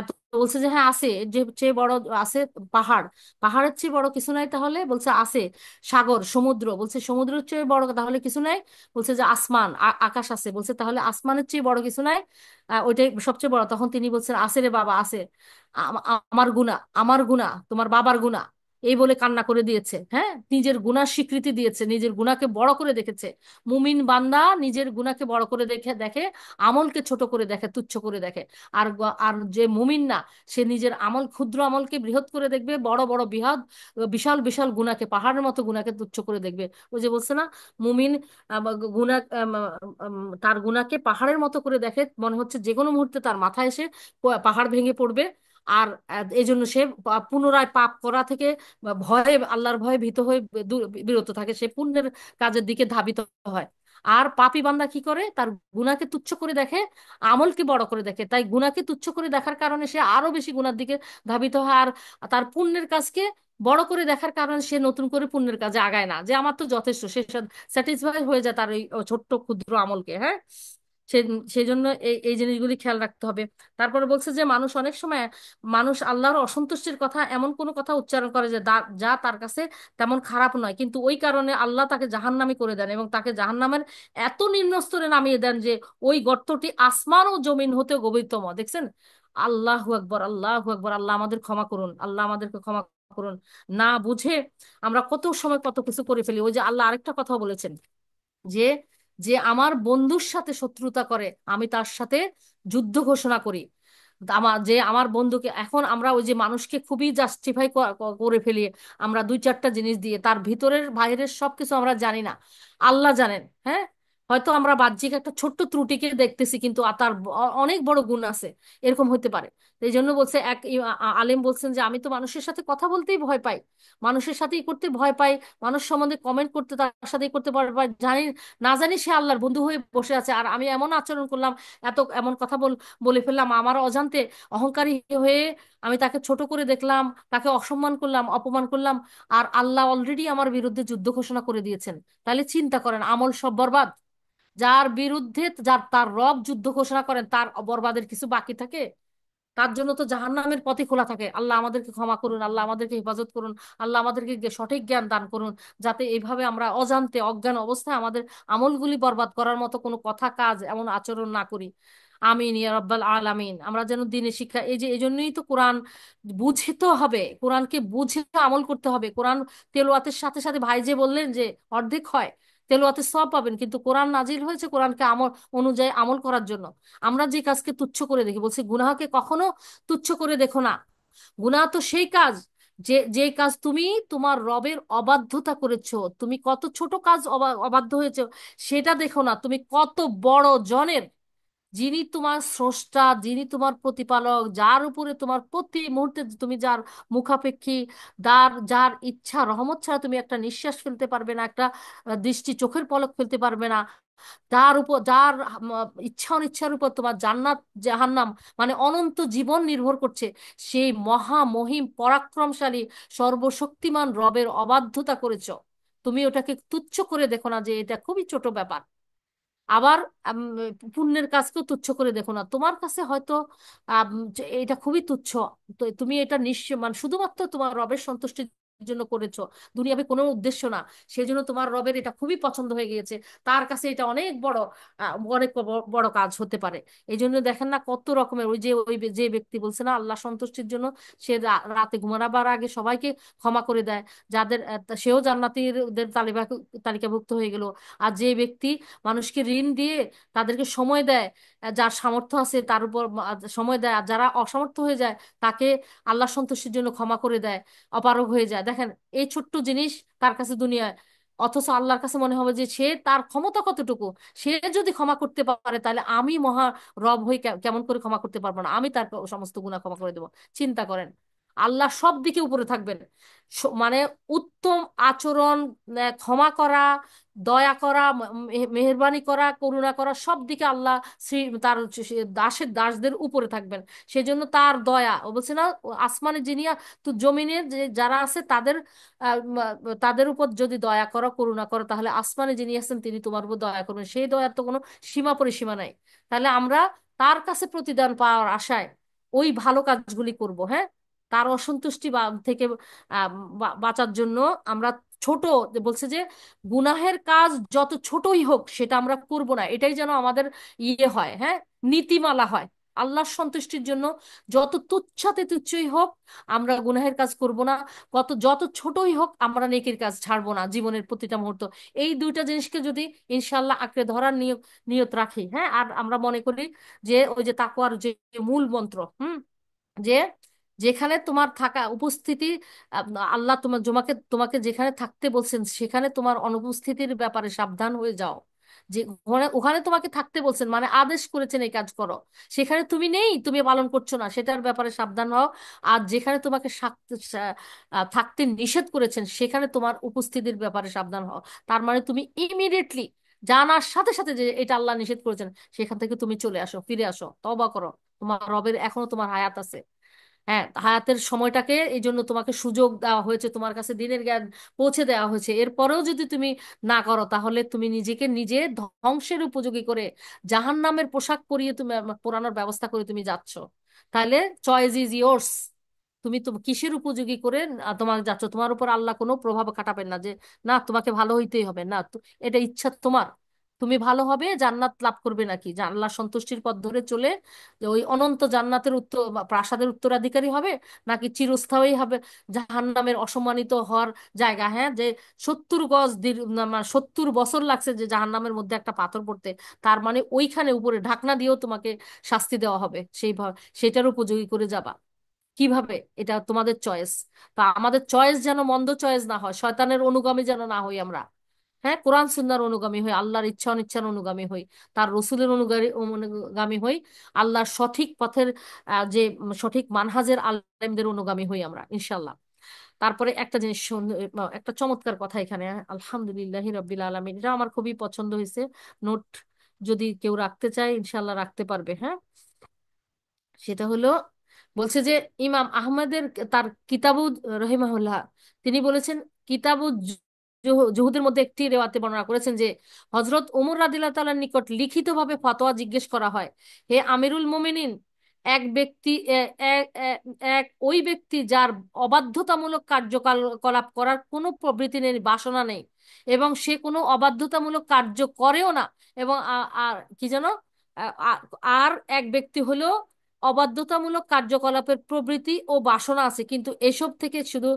তো বলছে যে হ্যাঁ আছে, এর যে চেয়ে বড় আছে পাহাড়, পাহাড়ের চেয়ে বড় কিছু নাই, তাহলে বলছে আছে সাগর সমুদ্র, বলছে সমুদ্রের চেয়ে বড় তাহলে কিছু নাই, বলছে যে আসমান আকাশ আছে, বলছে তাহলে আসমানের চেয়ে বড় কিছু নাই, ওইটাই সবচেয়ে বড়। তখন তিনি বলছেন আছে রে বাবা আছে, আমার গুনাহ, আমার গুনাহ, তোমার বাবার গুনাহ, এই বলে কান্না করে দিয়েছে। হ্যাঁ, নিজের গুনার স্বীকৃতি দিয়েছে, নিজের গুনাহকে বড় করে দেখেছে। মুমিন বান্দা নিজের গুনাহকে বড় করে দেখে দেখে, আমলকে ছোট করে দেখে, তুচ্ছ করে দেখে। আর যে মুমিন না, সে নিজের আমল, ক্ষুদ্র আমলকে বৃহৎ করে দেখবে, বড় বড় বৃহৎ বিশাল বিশাল গুনাহকে, পাহাড়ের মতো গুনাহকে তুচ্ছ করে দেখবে। ওই যে বলছে না, মুমিন গুনাহ তার গুনাহকে পাহাড়ের মতো করে দেখে, মনে হচ্ছে যে কোনো মুহূর্তে তার মাথায় এসে পাহাড় ভেঙে পড়বে। আর এই জন্য সে পুনরায় পাপ করা থেকে ভয়ে, আল্লাহর ভয়ে ভীত হয়ে বিরত থাকে, সে পুণ্যের কাজের দিকে ধাবিত হয়। আর পাপী বান্দা কি করে, তার গুনাহকে তুচ্ছ করে দেখে, আমলকে বড় করে দেখে, তাই গুনাহকে তুচ্ছ করে দেখার কারণে সে আরো বেশি গুনার দিকে ধাবিত হয়। আর তার পুণ্যের কাজকে বড় করে দেখার কারণে সে নতুন করে পুণ্যের কাজে আগায় না, যে আমার তো যথেষ্ট, সে স্যাটিসফাই হয়ে যায় তার ওই ছোট্ট ক্ষুদ্র আমলকে। হ্যাঁ, সে সেই জন্য এই এই জিনিসগুলি খেয়াল রাখতে হবে। তারপরে বলছে যে মানুষ অনেক সময়, মানুষ আল্লাহর অসন্তুষ্টির কথা, এমন কোনো কথা উচ্চারণ করে যে যা তার কাছে তেমন খারাপ নয়, কিন্তু ওই কারণে আল্লাহ তাকে জাহান্নামী করে দেন এবং তাকে জাহান্নামের এত নিম্ন স্তরে নামিয়ে দেন যে ওই গর্তটি আসমান ও জমিন হতে গভীরতম। দেখছেন? আল্লাহু আকবার, আল্লাহু আকবার। আল্লাহ আমাদের ক্ষমা করুন, আল্লাহ আমাদেরকে ক্ষমা করুন। না বুঝে আমরা কত সময় কত কিছু করে ফেলি। ওই যে আল্লাহ আরেকটা কথা বলেছেন যে যে আমার বন্ধুর সাথে শত্রুতা করে আমি তার সাথে যুদ্ধ ঘোষণা করি। আমার বন্ধুকে, এখন আমরা ওই যে মানুষকে খুবই জাস্টিফাই করে ফেলি আমরা দুই চারটা জিনিস দিয়ে, তার ভিতরের বাইরের সবকিছু আমরা জানি না, আল্লাহ জানেন। হ্যাঁ, হয়তো আমরা বাহ্যিক একটা ছোট্ট ত্রুটিকে দেখতেছি, কিন্তু তার অনেক বড় গুণ আছে, এরকম হতে পারে। তো এই জন্য বলছে এক আলেম বলছেন যে আমি তো মানুষের সাথে কথা বলতেই ভয় পাই, মানুষের সাথেই করতে ভয় পাই, মানুষ সম্বন্ধে কমেন্ট করতে তার সাথেই করতে ভয় পাই, জানি না জানি সে আল্লাহর বন্ধু হয়ে বসে আছে, আর আমি এমন আচরণ করলাম, এমন কথা বলে ফেললাম আমার অজান্তে, অহংকারী হয়ে আমি তাকে ছোট করে দেখলাম, তাকে অসম্মান করলাম, অপমান করলাম, আর আল্লাহ অলরেডি আমার বিরুদ্ধে যুদ্ধ ঘোষণা করে দিয়েছেন। তাহলে চিন্তা করেন, আমল সব বরবাদ। যার বিরুদ্ধে তার রব যুদ্ধ ঘোষণা করেন, তার বরবাদের কিছু বাকি থাকে? তার জন্য তো জাহান্নামের পথই খোলা থাকে। আল্লাহ আমাদেরকে ক্ষমা করুন, আল্লাহ আমাদেরকে হেফাজত করুন, আল্লাহ আমাদেরকে সঠিক জ্ঞান দান করুন, যাতে এইভাবে আমরা অজান্তে অজ্ঞান অবস্থায় আমাদের আমলগুলি বরবাদ করার মতো কোনো কথা, কাজ, এমন আচরণ না করি। আমিন ইয়া রাব্বাল আলামিন। আমরা যেন দিনের শিক্ষা, এই যে এই জন্যই তো কোরআন বুঝতে হবে, কোরআনকে বুঝে আমল করতে হবে। কোরআন তেলাওয়াতের সাথে সাথে ভাই যে বললেন যে অর্ধেক হয়, তেলাওয়াতের সওয়াব পাবেন, কিন্তু কোরআন নাজিল হয়েছে কোরআনকে আমল অনুযায়ী আমল করার জন্য। আমরা যে কাজকে তুচ্ছ করে দেখি, বলছি গুনাহকে কখনো তুচ্ছ করে দেখো না। গুনাহ তো সেই কাজ, যে কাজ তুমি তোমার রবের অবাধ্যতা করেছো, তুমি কত ছোট কাজ অবাধ্য হয়েছো সেটা দেখো না, তুমি কত বড় জনের, যিনি তোমার স্রষ্টা, যিনি তোমার প্রতিপালক, যার উপরে তোমার প্রতি মুহূর্তে তুমি যার মুখাপেক্ষী, যার ইচ্ছা রহমত ছাড়া তুমি একটা নিঃশ্বাস ফেলতে পারবে না, একটা দৃষ্টি চোখের পলক ফেলতে পারবে না, তার উপর যার ইচ্ছা অনিচ্ছার উপর তোমার জান্নাত জাহান্নাম মানে অনন্ত জীবন নির্ভর করছে, সেই মহা মহিম পরাক্রমশালী সর্বশক্তিমান রবের অবাধ্যতা করেছো। তুমি ওটাকে তুচ্ছ করে দেখো না যে এটা খুবই ছোট ব্যাপার। আবার আম, পুণ্যের কাজকেও তুচ্ছ করে দেখো না, তোমার কাছে হয়তো যে এটা খুবই তুচ্ছ, তো তুমি এটা নিশ্চয় মানে শুধুমাত্র তোমার রবের সন্তুষ্টির জন্য করেছো, দুনিয়াবে কোনো উদ্দেশ্য না, সেজন্য তোমার রবের এটা খুবই পছন্দ হয়ে গিয়েছে, তার কাছে এটা অনেক বড় অনেক বড় কাজ হতে পারে। এই জন্য দেখেন না কত রকমের, ওই যে যে ব্যক্তি বলছে না আল্লাহ সন্তুষ্টির জন্য সে রাতে ঘুমাবার আগে সবাইকে ক্ষমা করে দেয়, যাদের সেও জান্নাতীদের তালিকাভুক্ত হয়ে গেল। আর যে ব্যক্তি মানুষকে ঋণ দিয়ে তাদেরকে সময় দেয়, যার সামর্থ্য আছে তার উপর সময় দেয়, আর যারা অসমর্থ হয়ে যায় তাকে আল্লাহ সন্তুষ্টির জন্য ক্ষমা করে দেয়, অপারগ হয়ে যায়। দেখেন এই ছোট্ট জিনিস তার কাছে দুনিয়ায়, অথচ আল্লাহর কাছে মনে হবে যে সে তার ক্ষমতা কতটুকু, সে যদি ক্ষমা করতে পারে তাহলে আমি মহা রব হয়ে কেমন করে ক্ষমা করতে পারবো না, আমি তার সমস্ত গুনাহ ক্ষমা করে দেবো। চিন্তা করেন, আল্লাহ সব দিকে উপরে থাকবেন। মানে উত্তম আচরণ, ক্ষমা করা, দয়া করা, মেহেরবানি করা, করুণা করা, সব দিকে আল্লাহ শ্রী তার দাসদের উপরে থাকবেন। সেজন্য তার দয়া, ও বলছে না আসমানে যিনি তো জমিনে যে যারা আছে তাদের তাদের উপর যদি দয়া করো করুণা করো, তাহলে আসমানে যিনি আছেন তিনি তোমার উপর দয়া করবেন, সেই দয়ার তো কোনো সীমা পরিসীমা নাই। তাহলে আমরা তার কাছে প্রতিদান পাওয়ার আশায় ওই ভালো কাজগুলি করব। হ্যাঁ, তার অসন্তুষ্টি থেকে বাঁচার জন্য আমরা ছোট, যে বলছে যে গুনাহের কাজ যত ছোটই হোক সেটা আমরা করব না, এটাই যেন আমাদের হয়। হ্যাঁ, নীতিমালা হয় আল্লাহর সন্তুষ্টির জন্য। যত তুচ্ছাতে তুচ্ছই হোক আমরা গুনাহের কাজ করব না, যত ছোটই হোক আমরা নেকির কাজ ছাড়বো না জীবনের প্রতিটা মুহূর্ত। এই দুইটা জিনিসকে যদি ইনশাল্লাহ আঁকড়ে ধরার নিয়ত রাখি, হ্যাঁ, আর আমরা মনে করি যে ওই যে তাকওয়ার যে মূল মন্ত্র, যে যেখানে তোমার থাকা উপস্থিতি, আহ, আল্লাহ তোমাকে তোমাকে যেখানে থাকতে বলছেন সেখানে তোমার অনুপস্থিতির ব্যাপারে সাবধান হয়ে যাও। যে ওখানে ওখানে তোমাকে থাকতে বলছেন মানে আদেশ করেছেন এই কাজ করো, সেখানে তুমি নেই, তুমি পালন করছো না, সেটার ব্যাপারে সাবধান হও। আর যেখানে তোমাকে থাকতে নিষেধ করেছেন সেখানে তোমার উপস্থিতির ব্যাপারে সাবধান হও। তার মানে তুমি ইমিডিয়েটলি জানার সাথে সাথে যে এটা আল্লাহ নিষেধ করেছেন সেখান থেকে তুমি চলে আসো, ফিরে আসো, তওবা করো। তোমার রবের এখনো তোমার হায়াত আছে। হ্যাঁ, হায়াতের সময়টাকে এই জন্য তোমাকে সুযোগ দেওয়া হয়েছে, তোমার কাছে দিনের জ্ঞান পৌঁছে দেওয়া হয়েছে, এরপরেও যদি তুমি না করো তাহলে তুমি নিজেকে নিজে ধ্বংসের উপযোগী করে জাহান্নামের পোশাক পরিয়ে তুমি পরানোর ব্যবস্থা করে তুমি যাচ্ছ। তাহলে চয়েস ইজ ইয়োর্স। তুমি তো কিসের উপযোগী করে তোমার যাচ্ছ, তোমার উপর আল্লাহ কোনো প্রভাব খাটাবেন না যে না তোমাকে ভালো হইতেই হবে, না এটা ইচ্ছা তোমার। তুমি ভালো হবে, জান্নাত লাভ করবে নাকি, আল্লাহ সন্তুষ্টির পথ ধরে চলে যে ওই অনন্ত জান্নাতের উত্তর বা প্রাসাদের উত্তরাধিকারী হবে, নাকি চিরস্থায়ী হবে জাহান্নামের অসম্মানিত হওয়ার জায়গা। হ্যাঁ, যে 70 গজ 70 বছর লাগছে যে জাহান্নামের মধ্যে একটা পাথর পড়তে, তার মানে ওইখানে উপরে ঢাকনা দিয়েও তোমাকে শাস্তি দেওয়া হবে সেইভাবে, সেটার উপযোগী করে যাবা কিভাবে, এটা তোমাদের চয়েস। তা আমাদের চয়েস যেন মন্দ চয়েস না হয়, শয়তানের অনুগামী যেন না হই আমরা। হ্যাঁ, কোরআন সুন্নাহর অনুগামী হই, আল্লাহর ইচ্ছা অনিচ্ছার অনুগামী হই, তার রসুলের অনুগামী হই, আল্লাহর সঠিক পথের যে সঠিক মানহাজের আলেমদের অনুগামী হই আমরা ইনশাল্লাহ। তারপরে একটা জিনিস একটা চমৎকার কথা এখানে, আলহামদুলিল্লাহ রাব্বিল আলামিন, এটা আমার খুবই পছন্দ হয়েছে। নোট যদি কেউ রাখতে চায় ইনশাল্লাহ রাখতে পারবে। হ্যাঁ, সেটা হলো, বলছে যে ইমাম আহমদের তার কিতাবুদ রহিমাহুল্লাহ, তিনি বলেছেন, কিতাবুদ জুহুদের মধ্যে একটি রেওয়াতে বর্ণনা করেছেন যে হযরত ওমর রাদিয়াল্লাহু তাআলার নিকট লিখিতভাবে ফতোয়া জিজ্ঞেস করা হয়, হে আমিরুল মুমিনিন, এক ব্যক্তি ওই ব্যক্তি যার অবাধ্যতামূলক কার্যকলাপ করার কোনো প্রবৃত্তি নেই, বাসনা নেই, এবং সে কোনো অবাধ্যতামূলক কার্য করেও না, এবং আর কি যেন, আর এক ব্যক্তি হলো অবাধ্যতামূলক কার্যকলাপের প্রবৃত্তি ও বাসনা আছে, কিন্তু এসব থেকে শুধু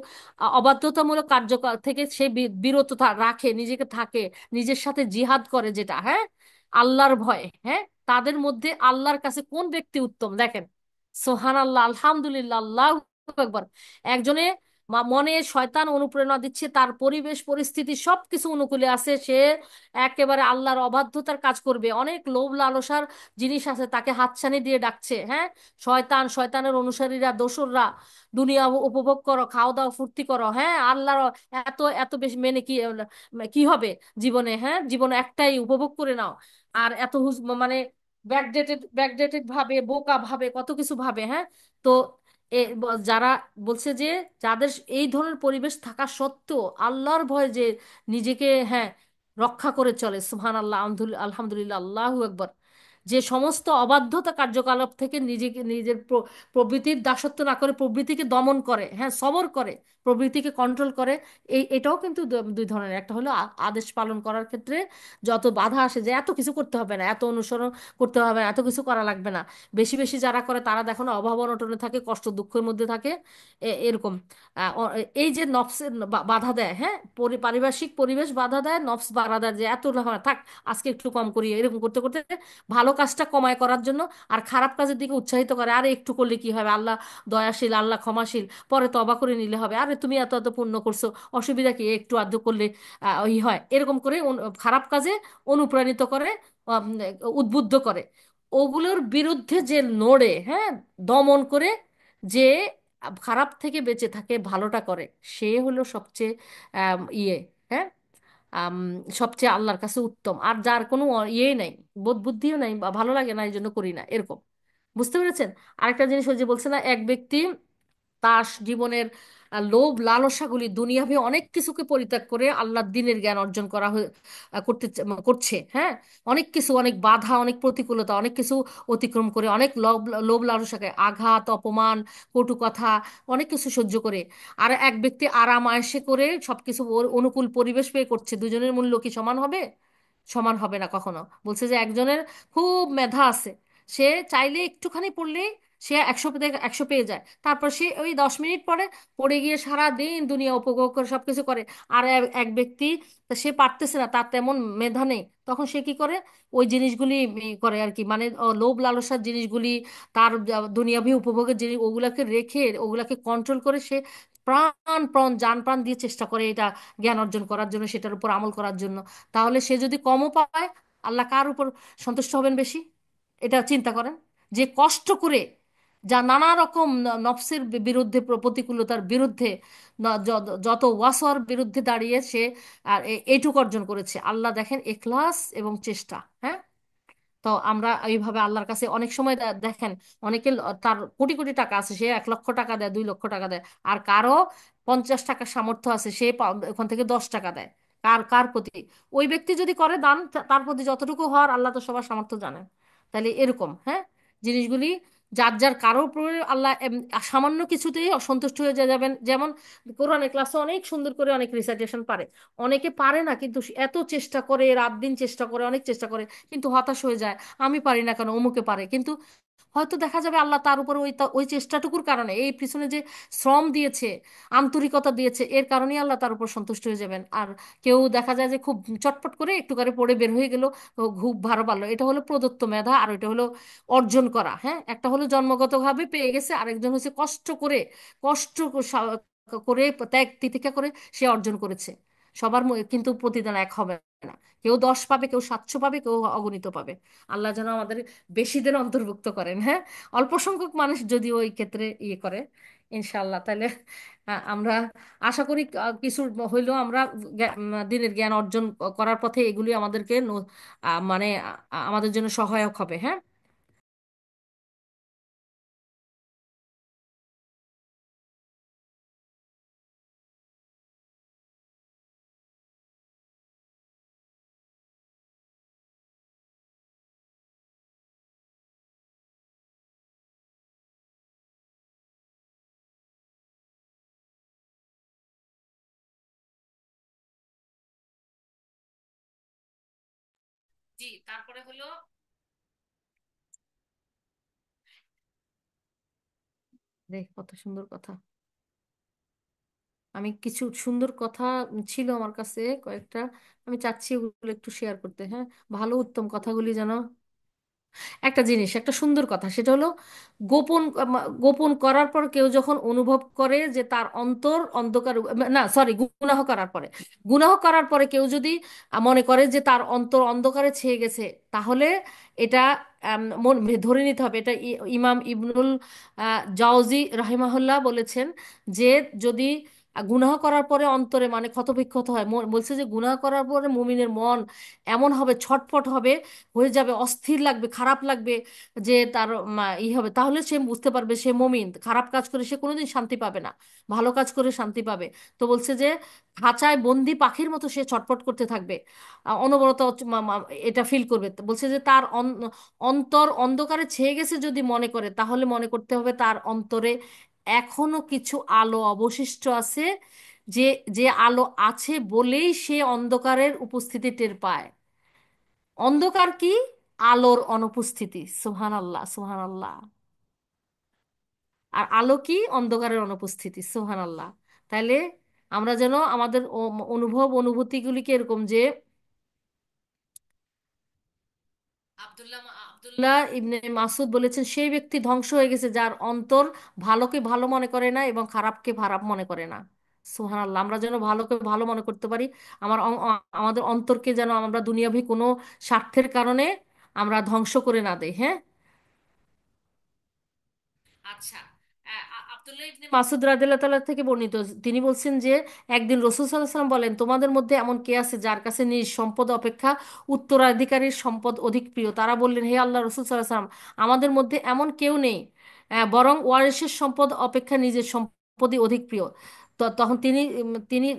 অবাধ্যতামূলক কার্যকলাপ থেকে সে বিরত রাখে, নিজেকে থাকে, নিজের সাথে জিহাদ করে যেটা, হ্যাঁ, আল্লাহর ভয়, হ্যাঁ, তাদের মধ্যে আল্লাহর কাছে কোন ব্যক্তি উত্তম দেখেন। সোহান আল্লাহ, আলহামদুলিল্লাহ, আল্লাহু আকবার। একজনে মনে শয়তান অনুপ্রেরণা দিচ্ছে, তার পরিবেশ পরিস্থিতি সবকিছু অনুকূলে আছে, সে একেবারে আল্লাহর অবাধ্যতার কাজ করবে, অনেক লোভ লালসার জিনিস আছে তাকে হাতছানি দিয়ে ডাকছে, হ্যাঁ, শয়তান, শয়তানের অনুসারীরা, দোসররা, দুনিয়া উপভোগ করো, খাওয়া দাওয়া ফুর্তি করো, হ্যাঁ, আল্লাহর এত এত বেশি মেনে কি কি হবে জীবনে, হ্যাঁ, জীবনে একটাই, উপভোগ করে নাও। আর এত মানে ব্যাকডেটেড ভাবে, বোকা ভাবে, কত কিছু ভাবে, হ্যাঁ। তো যারা বলছে যে যাদের এই ধরনের পরিবেশ থাকা সত্ত্বেও আল্লাহর ভয় যে নিজেকে, হ্যাঁ, রক্ষা করে চলে, সুবহান আল্লাহ, আলহামদুলিল্লাহ, আল্লাহু আকবার, যে সমস্ত অবাধ্যতা কার্যকলাপ থেকে নিজেকে, নিজের প্রবৃত্তির দাসত্ব না করে প্রবৃত্তিকে দমন করে, হ্যাঁ, সবর করে, প্রবৃত্তিকে কন্ট্রোল করে। এটাও কিন্তু দুই ধরনের, একটা হলো আদেশ পালন করার ক্ষেত্রে যত বাধা আসে, যে এত কিছু করতে হবে না, এত অনুসরণ করতে হবে না, এত কিছু করা লাগবে না, বেশি বেশি যারা করে তারা দেখো না অভাব অনটনে থাকে, কষ্ট দুঃখের মধ্যে থাকে, এরকম। এই যে নফসের বাধা দেয়, হ্যাঁ, পারিপার্শ্বিক পরিবেশ বাধা দেয়, নফস বাধা দেয় যে এত থাক, আজকে একটু কম করি, এরকম করতে করতে ভালো কাজটা কমায় করার জন্য, আর খারাপ কাজের দিকে উৎসাহিত করে, আরে একটু করলে কি হবে, আল্লাহ দয়াশীল, আল্লাহ ক্ষমাশীল, পরে তওবা করে নিলে হবে, আরে তুমি এত এত পুণ্য করছো, অসুবিধা কি, একটু আধটু করলে ওই হয়, এরকম করে খারাপ কাজে অনুপ্রাণিত করে, আম, উদ্বুদ্ধ করে, ওগুলোর বিরুদ্ধে যে লড়ে, হ্যাঁ, দমন করে, যে খারাপ থেকে বেঁচে থাকে, ভালোটা করে, সে হলো সবচেয়ে ইয়ে, হ্যাঁ, আম, সবচেয়ে আল্লাহর কাছে উত্তম। আর যার কোনো ইয়েই নাই, বোধ বুদ্ধিও নাই, বা ভালো লাগে না এই জন্য করি না, এরকম। বুঝতে পেরেছেন? আরেকটা জিনিস ওই যে বলছে না, এক ব্যক্তি তার জীবনের লোভ লালসাগুলি, দুনিয়াভি অনেক কিছুকে পরিত্যাগ করে আল্লাহর দ্বীনের জ্ঞান অর্জন করছে, হ্যাঁ, অনেক কিছু, অনেক বাধা, অনেক প্রতিকূলতা, অনেক কিছু অতিক্রম করে, অনেক লোভ লোভ লালসাকে, আঘাত, অপমান, কটু কথা, অনেক কিছু সহ্য করে। আর এক ব্যক্তি আরাম আয়েশে করে সবকিছু ওর অনুকূল পরিবেশ পেয়ে করছে, দুজনের মূল্য কি সমান হবে? সমান হবে না কখনো। বলছে যে একজনের খুব মেধা আছে, সে চাইলে একটুখানি পড়লেই সে 100 পেয়ে যায়, তারপর সে ওই 10 মিনিট পরে পড়ে গিয়ে সারা দিন দুনিয়া উপভোগ করে সবকিছু করে। আর এক ব্যক্তি, সে পারতেছে না, তার তেমন মেধা নেই, তখন সে কি করে, ওই জিনিসগুলি করে আর কি, মানে লোভ লালসার জিনিসগুলি, তার দুনিয়াভি উপভোগের জিনিস, ওগুলাকে রেখে, ওগুলাকে কন্ট্রোল করে সে প্রাণ প্রাণ জান প্রাণ দিয়ে চেষ্টা করে এটা জ্ঞান অর্জন করার জন্য, সেটার উপর আমল করার জন্য। তাহলে সে যদি কমও পায়, আল্লাহ কার উপর সন্তুষ্ট হবেন বেশি? এটা চিন্তা করেন, যে কষ্ট করে, যা নানা রকম নফসের বিরুদ্ধে, প্রতিকূলতার বিরুদ্ধে, যত ওয়াসওয়ার বিরুদ্ধে দাঁড়িয়ে সে আর এইটুকু অর্জন করেছে, আল্লাহ দেখেন এখলাস এবং চেষ্টা, হ্যাঁ। তো আমরা এইভাবে আল্লাহর কাছে অনেক সময় দেখেন, অনেকে তার কোটি কোটি টাকা আছে, সে 1 লক্ষ টাকা দেয়, 2 লক্ষ টাকা দেয়, আর কারো 50 টাকার সামর্থ্য আছে, সে ওখান থেকে 10 টাকা দেয়। কার কার প্রতি? ওই ব্যক্তি যদি করে দান, তার প্রতি যতটুকু হওয়ার, আল্লাহ তো সবার সামর্থ্য জানেন। তাহলে এরকম, হ্যাঁ, জিনিসগুলি যার যার কারোর উপরে আল্লাহ সামান্য কিছুতেই অসন্তুষ্ট হয়ে যাবেন। যেমন কোরআনের ক্লাসে অনেক সুন্দর করে অনেক রিসাইটেশন পারে, অনেকে পারে না, কিন্তু এত চেষ্টা করে, রাত দিন চেষ্টা করে, অনেক চেষ্টা করে, কিন্তু হতাশ হয়ে যায়, আমি পারি না কেন, অমুকে পারে। কিন্তু হয়তো দেখা যাবে আল্লাহ তার উপর ওই চেষ্টাটুকুর কারণে, এই পিছনে যে শ্রম দিয়েছে, আন্তরিকতা দিয়েছে, এর কারণেই আল্লাহ তার উপর সন্তুষ্ট হয়ে যাবেন। আর কেউ দেখা যায় যে খুব চটপট করে একটু করে পড়ে বের হয়ে গেল, ও খুব ভালো পারলো, এটা হলো প্রদত্ত মেধা, আর এটা হলো অর্জন করা। হ্যাঁ, একটা হলো জন্মগতভাবে পেয়ে গেছে, আরেকজন হচ্ছে কষ্ট করে, কষ্ট করে, ত্যাগ তিতিক্ষা করে সে অর্জন করেছে। সবার কিন্তু প্রতিদান এক হবে না, কেউ 10 পাবে, কেউ 700 পাবে, কেউ অগণিত পাবে। আল্লাহ যেন আমাদের বেশিদের অন্তর্ভুক্ত করেন। হ্যাঁ, অল্প সংখ্যক মানুষ যদি ওই ক্ষেত্রে ইয়ে করে, ইনশাআল্লাহ, তাহলে আমরা আশা করি কিছু হইলেও আমরা দিনের জ্ঞান অর্জন করার পথে এগুলি আমাদেরকে মানে আমাদের জন্য সহায়ক হবে। হ্যাঁ। জি, তারপরে হলো, রে কত সুন্দর কথা, আমি কিছু সুন্দর কথা ছিল আমার কাছে কয়েকটা, আমি চাচ্ছি ওগুলো একটু শেয়ার করতে। হ্যাঁ, ভালো উত্তম কথাগুলি যেন, একটা জিনিস, একটা সুন্দর কথা, সেটা হলো গোপন গোপন করার পর কেউ যখন অনুভব করে যে তার অন্তর অন্ধকার, না সরি, গুনাহ করার পরে, গুনাহ করার পরে কেউ যদি মনে করে যে তার অন্তর অন্ধকারে ছেয়ে গেছে, তাহলে এটা মন ধরে নিতে হবে। এটা ইমাম ইবনুল জাওজি রাহিমাহুল্লাহ বলেছেন যে যদি গুনাহ করার পরে অন্তরে মানে ক্ষতবিক্ষত হয়, বলছে যে গুনাহ করার পরে মুমিনের মন এমন হবে, ছটফট হবে, হয়ে যাবে, অস্থির লাগবে, খারাপ লাগবে, যে তার ই হবে, তাহলে সে বুঝতে পারবে সে মুমিন। খারাপ কাজ করে সে কোনোদিন শান্তি পাবে না, ভালো কাজ করে শান্তি পাবে। তো বলছে যে খাঁচায় বন্দি পাখির মতো সে ছটফট করতে থাকবে, অনবরত এটা ফিল করবে। তো বলছে যে তার অন্তর অন্ধকারে ছেয়ে গেছে যদি মনে করে, তাহলে মনে করতে হবে তার অন্তরে এখনো কিছু আলো অবশিষ্ট আছে, যে যে আলো আছে বলেই সে অন্ধকারের উপস্থিতি টের পায়। অন্ধকার কি? আলোর অনুপস্থিতি। সুবহান আল্লাহ, সুবহান আল্লাহ। আর আলো কি? অন্ধকারের অনুপস্থিতি। সুবহান আল্লাহ। তাইলে আমরা যেন আমাদের অনুভব অনুভূতিগুলিকে এরকম যে আব্দুল্লাহ ইবনে মাসুদ বলেছেন, সেই ব্যক্তি ধ্বংস হয়ে গেছে যার অন্তর ভালোকে ভালো মনে করে না এবং খারাপকে খারাপ মনে করে না। সুবহানাল্লাহ, আমরা যেন ভালোকে ভালো মনে করতে পারি। আমাদের অন্তরকে যেন আমরা দুনিয়াভি কোনো স্বার্থের কারণে আমরা ধ্বংস করে না দেই। হ্যাঁ। আচ্ছা, আব্দুল্লাহ ইবনে মাসুদ রাদিয়াল্লাহু তাআলা থেকে বর্ণিত, তিনি বলছেন যে একদিন রাসূল সাল্লাল্লাহু আলাইহি ওয়াসাল্লাম বলেন, তোমাদের মধ্যে এমন কে আছে যার কাছে নিজ সম্পদ অপেক্ষা উত্তরাধিকারীর সম্পদ অধিক প্রিয়? তারা বললেন, হে আল্লাহ রাসূল সাল্লাল্লাহু আলাইহি ওয়াসাল্লাম, আমাদের মধ্যে এমন কেউ নেই, বরং ওয়ারিসের সম্পদ অপেক্ষা নিজের সম্পদই অধিক প্রিয়। তো তখন তিনি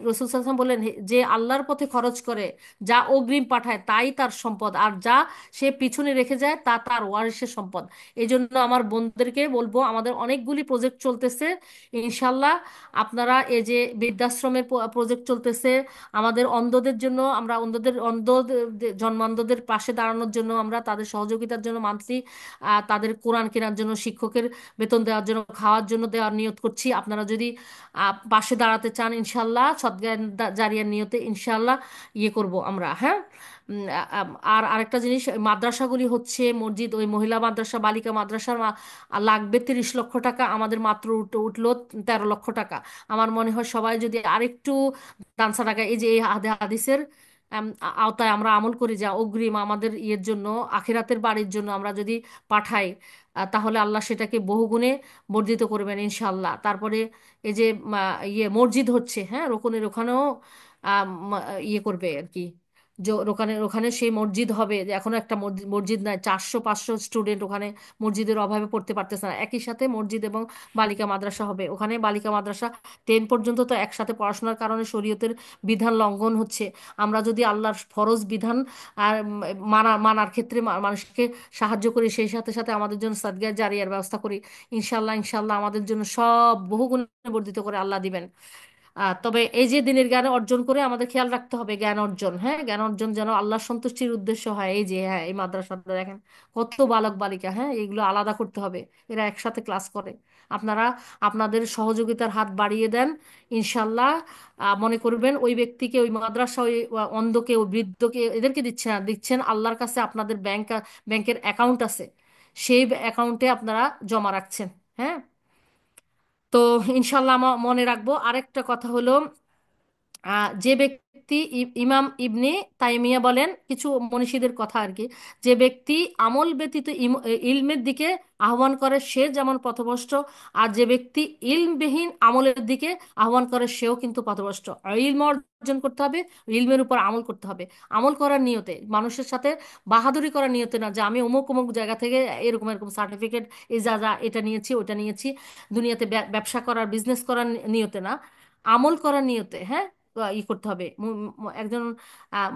রাসূল সাল্লাল্লাহু আলাইহি ওয়াসাল্লাম বললেন, যে আল্লাহর পথে খরচ করে, যা অগ্রিম পাঠায় তাই তার সম্পদ, আর যা সে পিছনে রেখে যায় তা তার ওয়ারিসের সম্পদ। এই জন্য আমার বোনদেরকে বলবো, আমাদের অনেকগুলি প্রজেক্ট চলতেছে ইনশাল্লাহ। আপনারা এই যে বৃদ্ধাশ্রমের প্রজেক্ট চলতেছে, আমাদের অন্ধদের জন্য, আমরা জন্মান্ধদের পাশে দাঁড়ানোর জন্য, আমরা তাদের সহযোগিতার জন্য মান্থলি তাদের কোরআন কেনার জন্য, শিক্ষকের বেতন দেওয়ার জন্য, খাওয়ার জন্য দেওয়ার নিয়ত করছি। আপনারা যদি পাশে দাঁড়াতে চান, ইনশাল্লাহ সদগায় জারিয়ার নিয়তে ইনশাল্লাহ ইয়ে করব আমরা। হ্যাঁ। আর আরেকটা জিনিস, মাদ্রাসাগুলি হচ্ছে মসজিদ, ওই মহিলা মাদ্রাসা, বালিকা মাদ্রাসার লাগবে 30 লক্ষ টাকা, আমাদের মাত্র উঠলো 13 লক্ষ টাকা। আমার মনে হয় সবাই যদি আরেকটু দানসা টাকা, এই যে এই হাদিসের আওতায় আমরা আমল করি, যা অগ্রিম আমাদের ইয়ের জন্য, আখিরাতের বাড়ির জন্য আমরা যদি পাঠাই, তাহলে আল্লাহ সেটাকে বহুগুণে বর্ধিত করবেন ইনশাল্লাহ। তারপরে এই যে ইয়ে মসজিদ হচ্ছে, হ্যাঁ, রোকনের ওখানেও ইয়ে করবে আর কি, যে ওখানে ওখানে সেই মসজিদ হবে, যে এখনো একটা মসজিদ মসজিদ নাই, 400 500 স্টুডেন্ট ওখানে মসজিদের অভাবে পড়তে পারতেছে না, একই সাথে মসজিদ এবং বালিকা মাদ্রাসা হবে ওখানে। বালিকা মাদ্রাসা 10 পর্যন্ত তো একসাথে পড়াশোনার কারণে শরীয়তের বিধান লঙ্ঘন হচ্ছে। আমরা যদি আল্লাহর ফরজ বিধান আর মানার ক্ষেত্রে মানুষকে সাহায্য করি, সেই সাথে সাথে আমাদের জন্য সাদগায়ে জারিয়ার ব্যবস্থা করি, ইনশাল্লাহ ইনশাল্লাহ আমাদের জন্য সব বহুগুণে বর্ধিত করে আল্লাহ দিবেন। তবে এই যে দিনের জ্ঞান অর্জন করে আমাদের খেয়াল রাখতে হবে, জ্ঞান অর্জন, হ্যাঁ, জ্ঞান অর্জন যেন আল্লাহর সন্তুষ্টির উদ্দেশ্য হয়। এই যে হ্যাঁ, এই মাদ্রাসাটা দেখেন কত বালক বালিকা, হ্যাঁ, এগুলো আলাদা করতে হবে, এরা একসাথে ক্লাস করে। আপনারা আপনাদের সহযোগিতার হাত বাড়িয়ে দেন, ইনশাল্লাহ। মনে করবেন ওই ব্যক্তিকে, ওই মাদ্রাসা, ওই অন্ধকে, ওই বৃদ্ধকে, এদেরকে দিচ্ছে না, দিচ্ছেন আল্লাহর কাছে। আপনাদের ব্যাংকের অ্যাকাউন্ট আছে, সেই অ্যাকাউন্টে আপনারা জমা রাখছেন। হ্যাঁ, তো ইনশাল্লাহ মনে রাখবো। আরেকটা কথা হলো, যে ব্যক্তি ইমাম ইবনে তাইমিয়া বলেন, কিছু মনীষীদের কথা আর কি, যে ব্যক্তি আমল ব্যতীত ইলমের দিকে আহ্বান করে সে যেমন পথভ্রষ্ট, আর যে ব্যক্তি ইলমবিহীন আমলের দিকে আহ্বান করে সেও কিন্তু পথভ্রষ্ট। আর ইলম অর্জন করতে হবে, ইলমের উপর আমল করতে হবে, আমল করার নিয়তে, মানুষের সাথে বাহাদুরি করার নিয়তে না, যে আমি অমুক অমুক জায়গা থেকে এরকম এরকম সার্টিফিকেট, এই যা যা এটা নিয়েছি ওটা নিয়েছি, দুনিয়াতে ব্যবসা করার, বিজনেস করার নিয়তে না, আমল করার নিয়তে। হ্যাঁ, করতে হবে। একজন আহ,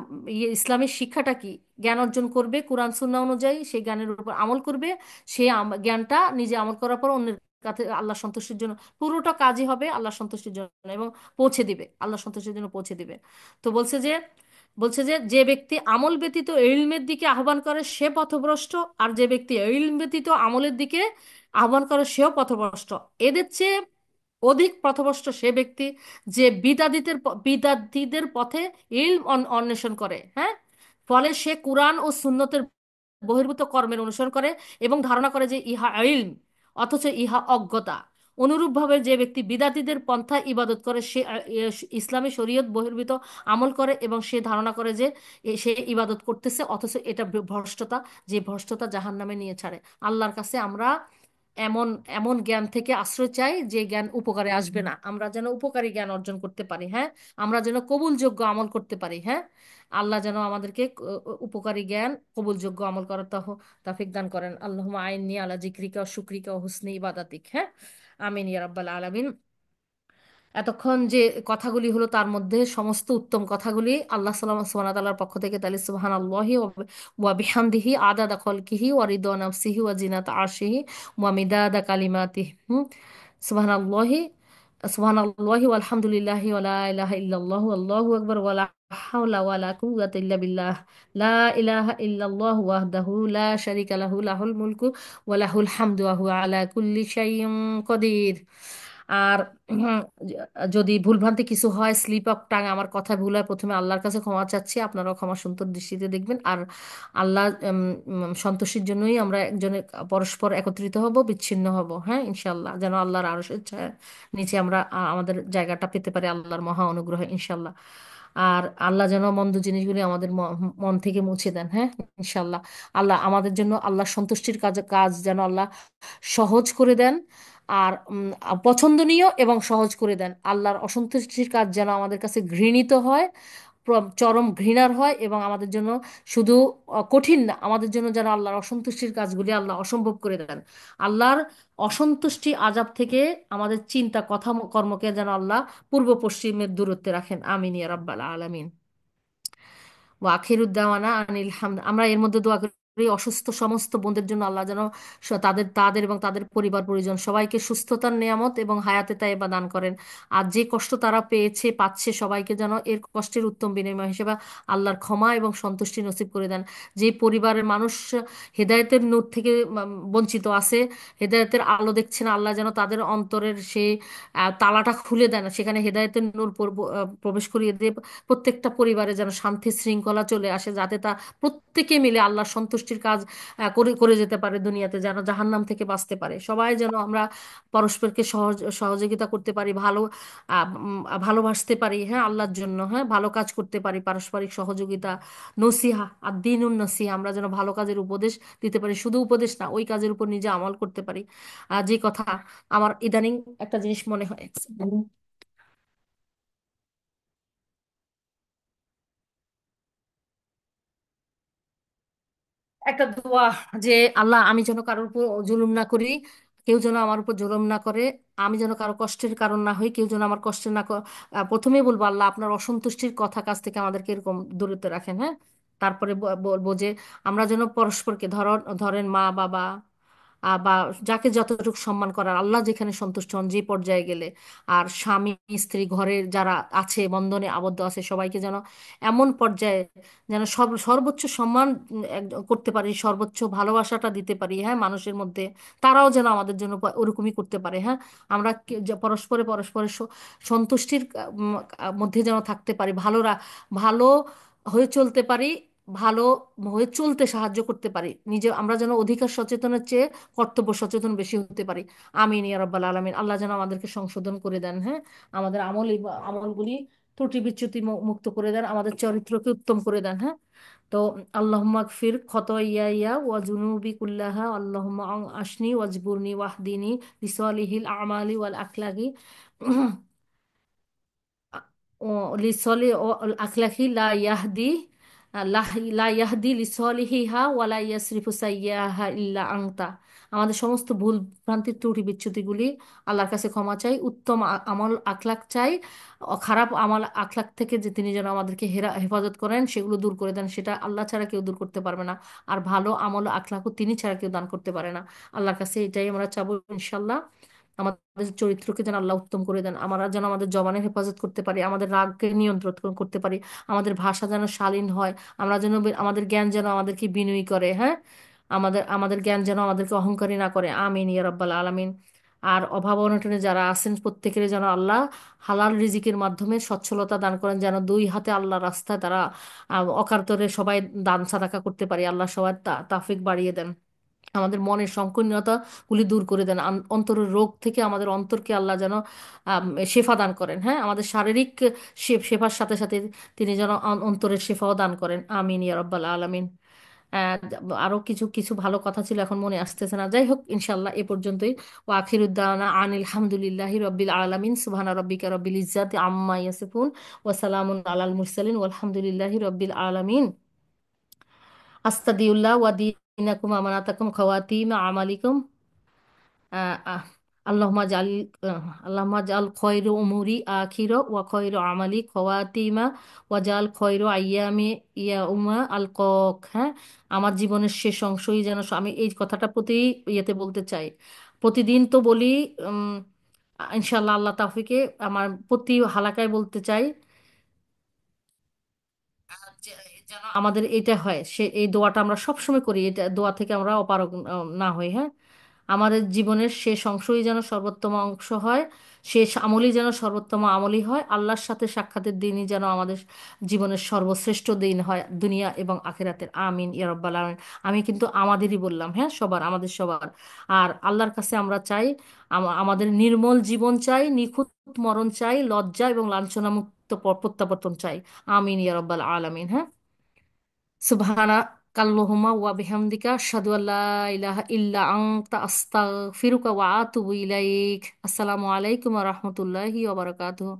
ইসলামের শিক্ষাটা কি, জ্ঞান অর্জন করবে কোরআন সুন্নাহ অনুযায়ী, সেই জ্ঞানের উপর আমল করবে, সে জ্ঞানটা নিজে আমল করার পর অন্যের কাছে আল্লাহ সন্তুষ্টির জন্য, পুরোটা কাজই হবে আল্লাহ সন্তুষ্টির জন্য, এবং পৌঁছে দিবে, আল্লাহ সন্তুষ্টির জন্য পৌঁছে দিবে। তো বলছে যে যে ব্যক্তি আমল ব্যতীত ইলমের দিকে আহ্বান করে সে পথভ্রষ্ট, আর যে ব্যক্তি ইলম ব্যতীত আমলের দিকে আহ্বান করে সেও পথভ্রষ্ট। এদের চেয়ে অধিক পথভ্রষ্ট সে ব্যক্তি যে বিদাতীদের পথে ইলম অন্বেষণ করে, হ্যাঁ, ফলে সে কুরআন ও সুন্নতের বহির্ভূত কর্মের অনুসরণ করে এবং ধারণা করে যে ইহা ইলম, অথচ ইহা অজ্ঞতা। অনুরূপভাবে যে ব্যক্তি বিদাতীদের পন্থা ইবাদত করে সে ইসলামী শরীয়ত বহির্ভূত আমল করে এবং সে ধারণা করে যে সে ইবাদত করতেছে, অথচ এটা ভ্রষ্টতা, যে ভ্রষ্টতা জাহান্নামে নিয়ে ছাড়ে। আল্লাহর কাছে আমরা এমন এমন জ্ঞান থেকে আশ্রয় চাই যে জ্ঞান উপকারে আসবে না, আমরা যেন উপকারী জ্ঞান অর্জন করতে পারি। হ্যাঁ, আমরা যেন কবুলযোগ্য আমল করতে পারি। হ্যাঁ, আল্লাহ যেন আমাদেরকে উপকারী জ্ঞান, কবুলযোগ্য আমল করার তৌফিক দান করেন। আল্লাহুম্মা আইন্নি আলা যিকরিকা ওয়া শুকরিকা ওয়া হুসনি ইবাদাতিক। হ্যাঁ, আমিন ইয়া রাব্বাল আলামিন। এতক্ষণ যে কথাগুলি হলো তার মধ্যে সমস্ত উত্তম কথাগুলি আল্লাহ সুবহানাহু ওয়া তাআলার পক্ষ থেকে, তাহলে সুবহানাল্লাহি ওয়া বিহামদিহি আদাদা খলকিহি ওয়া রিদা নাফসিহি ওয়া জিনাতা আরশিহি ওয়া মিদাদা কালিমাতিহি। সুবহানাল্লাহি সুবহানাল্লাহি ওয়া আলহামদুলিল্লাহি ওয়া লা ইলাহা ইল্লাল্লাহু আল্লাহু আকবার ওয়া লা হাওলা ওয়া লা কুওয়াতা ইল্লা বিল্লাহ। লা ইলাহা ইল্লাল্লাহু ওয়াহদাহু লা শারীকা লাহু লাহুল মুলকু ওয়া লাহুল হামদু ওয়া হুয়া আলা কুল্লি শাইইন কাদির। আর যদি ভুলভ্রান্তি কিছু হয়, স্লিপ অফ টাং, আমার কথা ভুল হয়, প্রথমে আল্লাহর কাছে ক্ষমা চাচ্ছি, আপনারাও ক্ষমা সুন্দর দৃষ্টিতে দেখবেন। আর আল্লাহ সন্তোষীর জন্যই আমরা একজনের পরস্পর একত্রিত হব, বিচ্ছিন্ন হব। হ্যাঁ, ইনশাল্লাহ, যেন আল্লাহর আরশের ছায়ার নিচে আমরা আমাদের জায়গাটা পেতে পারি আল্লাহর মহা অনুগ্রহে, ইনশাল্লাহ। আর আল্লাহ যেন মন্দ জিনিসগুলি আমাদের মন থেকে মুছে দেন। হ্যাঁ, ইনশাল্লাহ। আল্লাহ আমাদের জন্য আল্লাহর সন্তুষ্টির কাজ কাজ যেন আল্লাহ সহজ করে দেন, আর পছন্দনীয় এবং সহজ করে দেন। আল্লাহর অসন্তুষ্টির কাজ যেন আমাদের কাছে ঘৃণিত হয়, চরম ঘৃণার হয়, এবং আমাদের জন্য শুধু কঠিন না, আমাদের জন্য যেন আল্লাহর অসন্তুষ্টির কাজগুলি আল্লাহ অসম্ভব করে দেন। আল্লাহর অসন্তুষ্টি আযাব থেকে আমাদের চিন্তা, কথা, কর্মকে যেন আল্লাহ পূর্ব পশ্চিমের দূরত্বে রাখেন। আমিন ইয়া রাব্বাল আলামিন। ওয়াখিরুদ্দাওয়ানা আনিল হামদ। আমরা এর মধ্যে দোয়া করি অসুস্থ সমস্ত বোনদের জন্য, আল্লাহ যেন তাদের তাদের এবং তাদের পরিবার পরিজন সবাইকে সুস্থতার নেয়ামত এবং হায়াতে তাইবা দান করেন। আর যে কষ্ট তারা পেয়েছে পাচ্ছে, সবাইকে যেন এর কষ্টের উত্তম বিনিময় হিসেবে আল্লাহর ক্ষমা এবং সন্তুষ্টি নসিব করে দেন। যে পরিবারের মানুষ হেদায়েতের নূর থেকে বঞ্চিত আছে, হেদায়েতের আলো দেখছে না, আল্লাহ যেন তাদের অন্তরের সেই তালাটা খুলে দেন, সেখানে হেদায়েতের নূর প্রবেশ করিয়ে দিয়ে প্রত্যেকটা পরিবারে যেন শান্তি শৃঙ্খলা চলে আসে, যাতে তা প্রত্যেকে মিলে আল্লাহর সন্তুষ্টির কাজ করে করে যেতে পারে, দুনিয়াতে যেন জাহান্নাম থেকে বাঁচতে পারে সবাই, যেন আমরা পরস্পরকে সহযোগিতা করতে পারি, ভালোবাসতে পারি, হ্যাঁ, আল্লাহর জন্য, হ্যাঁ, ভালো কাজ করতে পারি, পারস্পরিক সহযোগিতা, নসিহা আর দিনুন নসিহা, আমরা যেন ভালো কাজের উপদেশ দিতে পারি, শুধু উপদেশ না, ওই কাজের উপর নিজে আমল করতে পারি। যে কথা আমার ইদানিং একটা জিনিস মনে হয়, একটা দোয়া, যে আল্লাহ আমি যেন কারোর উপর জুলুম না করি, কেউ যেন আমার উপর জুলুম না করে, আমি যেন কারো কষ্টের কারণ না হই, কেউ যেন আমার কষ্টের না প্রথমেই বলবো আল্লাহ আপনার অসন্তুষ্টির কথা কাছ থেকে আমাদেরকে এরকম দূরত্ব রাখেন, হ্যাঁ। তারপরে বলবো যে আমরা যেন পরস্পরকে ধরেন মা বাবা বা যাকে যতটুকু সম্মান করার, আল্লাহ যেখানে সন্তুষ্ট হন যে পর্যায়ে গেলে, আর স্বামী স্ত্রী ঘরের যারা আছে বন্ধনে আবদ্ধ আছে সবাইকে যেন এমন পর্যায়ে যেন সর্বোচ্চ সম্মান করতে পারি, সর্বোচ্চ ভালোবাসাটা দিতে পারি, হ্যাঁ, মানুষের মধ্যে। তারাও যেন আমাদের জন্য ওরকমই করতে পারে, হ্যাঁ। আমরা যে পরস্পরে পরস্পরের সন্তুষ্টির মধ্যে যেন থাকতে পারি, ভালো হয়ে চলতে পারি, ভালো হয়ে চলতে সাহায্য করতে পারি নিজে। আমরা যেন অধিকার সচেতনের চেয়ে কর্তব্য সচেতন বেশি হতে পারি। আমিন ইয়া রাব্বাল আলামিন। আল্লাহ যেন আমাদেরকে সংশোধন করে দেন, হ্যাঁ, আমাদের আমলগুলি ত্রুটি বিচ্যুতি মুক্ত করে দেন, আমাদের চরিত্রকে উত্তম করে দেন, হ্যাঁ। তো আল্লাহুম্মা গফির খতায়ায়া ওয়া জুনুবি কুল্লাহা, আল্লাহুম্মা আশনি ওয়াজবুরনি ওয়াহদিনি লিসালিহিল আমালি ওয়াল আখলাকি ও লিসলি ও আখলাকি লা লা ইয়াহদি লিসলিহিহা ওয়ালা ইয়াসরিফু সাইয়্যাহা ইল্লা আনতা। আমাদের সমস্ত ভুল ভ্রান্তি ত্রুটি বিচ্যুতিগুলি আল্লাহর কাছে ক্ষমা চাই, উত্তম আমল আখলাক চাই। খারাপ আমল আখলাক থেকে যে তিনি যেন আমাদেরকে হেফাজত করেন, সেগুলো দূর করে দেন, সেটা আল্লাহ ছাড়া কেউ দূর করতে পারবে না। আর ভালো আমল আখলাকও তিনি ছাড়া কেউ দান করতে পারে না। আল্লাহর কাছে এটাই আমরা চাবো ইনশাল্লাহ। আমাদের চরিত্রকে যেন আল্লাহ উত্তম করে দেন, আমরা যেন আমাদের জবানের হেফাজত করতে পারি, আমাদের রাগকে নিয়ন্ত্রণ করতে পারি, আমাদের ভাষা যেন শালীন হয়, আমরা যেন আমাদের জ্ঞান যেন আমাদেরকে বিনয়ী করে, হ্যাঁ, আমাদের জ্ঞান যেন আমাদেরকে অহংকারী না করে। আমিন ইয়া রাব্বাল আলামিন। আর অভাব অনটনে যারা আছেন প্রত্যেকের যেন আল্লাহ হালাল রিজিকের মাধ্যমে সচ্ছলতা দান করেন, যেন দুই হাতে আল্লাহ রাস্তায় তারা অকাতরে সবাই দান সাদাকা করতে পারি। আল্লাহ সবার তাফিক বাড়িয়ে দেন, আমাদের মনের সংকীর্ণতা গুলি দূর করে দেন, অন্তরের রোগ থেকে আমাদের অন্তরকে আল্লাহ যেন শেফা দান করেন, হ্যাঁ, আমাদের শারীরিক শেফার সাথে সাথে তিনি যেন অন্তরের শেফাও দান করেন। আমিন ইয়া রাব্বাল আলামিন। আহ, আরো কিছু কিছু ভালো কথা ছিল, এখন মনে আসতেছে না। যাই হোক, ইনশাল্লাহ এ পর্যন্তই। ও আখিরুদ্দাওয়ানা আনিল হামদুলিল্লাহি রাব্বিল আলামিন, সুবহানা রাব্বিকা রাব্বিল ইজ্জাতি আম্মা ইয়াসিফুন, ওয়া সালামুন আলাল মুরসালিন, ওয়ালহামদুলিল্লাহি রাব্বিল আলামিন। আস্তাদিউল্লাহ ওয়া দীনাকুম আমানাতাকুম খাওয়াতিম আমালিকুম। আহ, আহ, আল্লাহুম্মা জাল আল্লাহুম্মা জাল খয়রু উমুরি আখিরা ওয়া খয়রু আমালি খাওয়াতিমা ওয়া জাল খয়রু আইয়ামি ইয়াউমা আলকক। হ্যাঁ, আমার জীবনের শেষ অংশই যেন আমি এই কথাটা প্রতি ইয়েতে বলতে চাই, প্রতিদিন তো বলি। উম, ইনশাআল্লাহ আল্লাহ তাওফিকে আমার প্রতি হালাকায় বলতে চাই, যে- যেন আমাদের এটা হয়, এই দোয়াটা আমরা সবসময় করি, এটা দোয়া থেকে আমরা অপারগ না হই, হ্যাঁ। আমাদের জীবনের শেষ অংশই যেন সর্বোত্তম অংশ হয়, শেষ আমলই যেন সর্বোত্তম আমলই হয়, আল্লাহর সাথে সাক্ষাতের দিনই যেন আমাদের জীবনের সর্বশ্রেষ্ঠ দিন হয় দুনিয়া এবং আখিরাতের। আমিন ইয়া রাব্বাল আলামিন। আমি কিন্তু আমাদেরই বললাম, হ্যাঁ, সবার, আমাদের সবার। আর আল্লাহর কাছে আমরা চাই, আমাদের নির্মল জীবন চাই, নিখুঁত মরণ চাই, লজ্জা এবং লাঞ্ছনা মুক্ত প্রত্যাবর্তন চাই। আমিন ইয়া রাব্বাল আলামিন, হ্যাঁ। সুবহানা কাল্লুহুমা ওয়া বিহামদিকা আশহাদু আল্লা ইলাহা ইল্লা আনতা আস্তাগফিরুকা ওয়া আতুবু ইলাইক। আসসালামু আলাইকুম ওয়া রাহমাতুল্লাহি ওয়া বারাকাতুহু।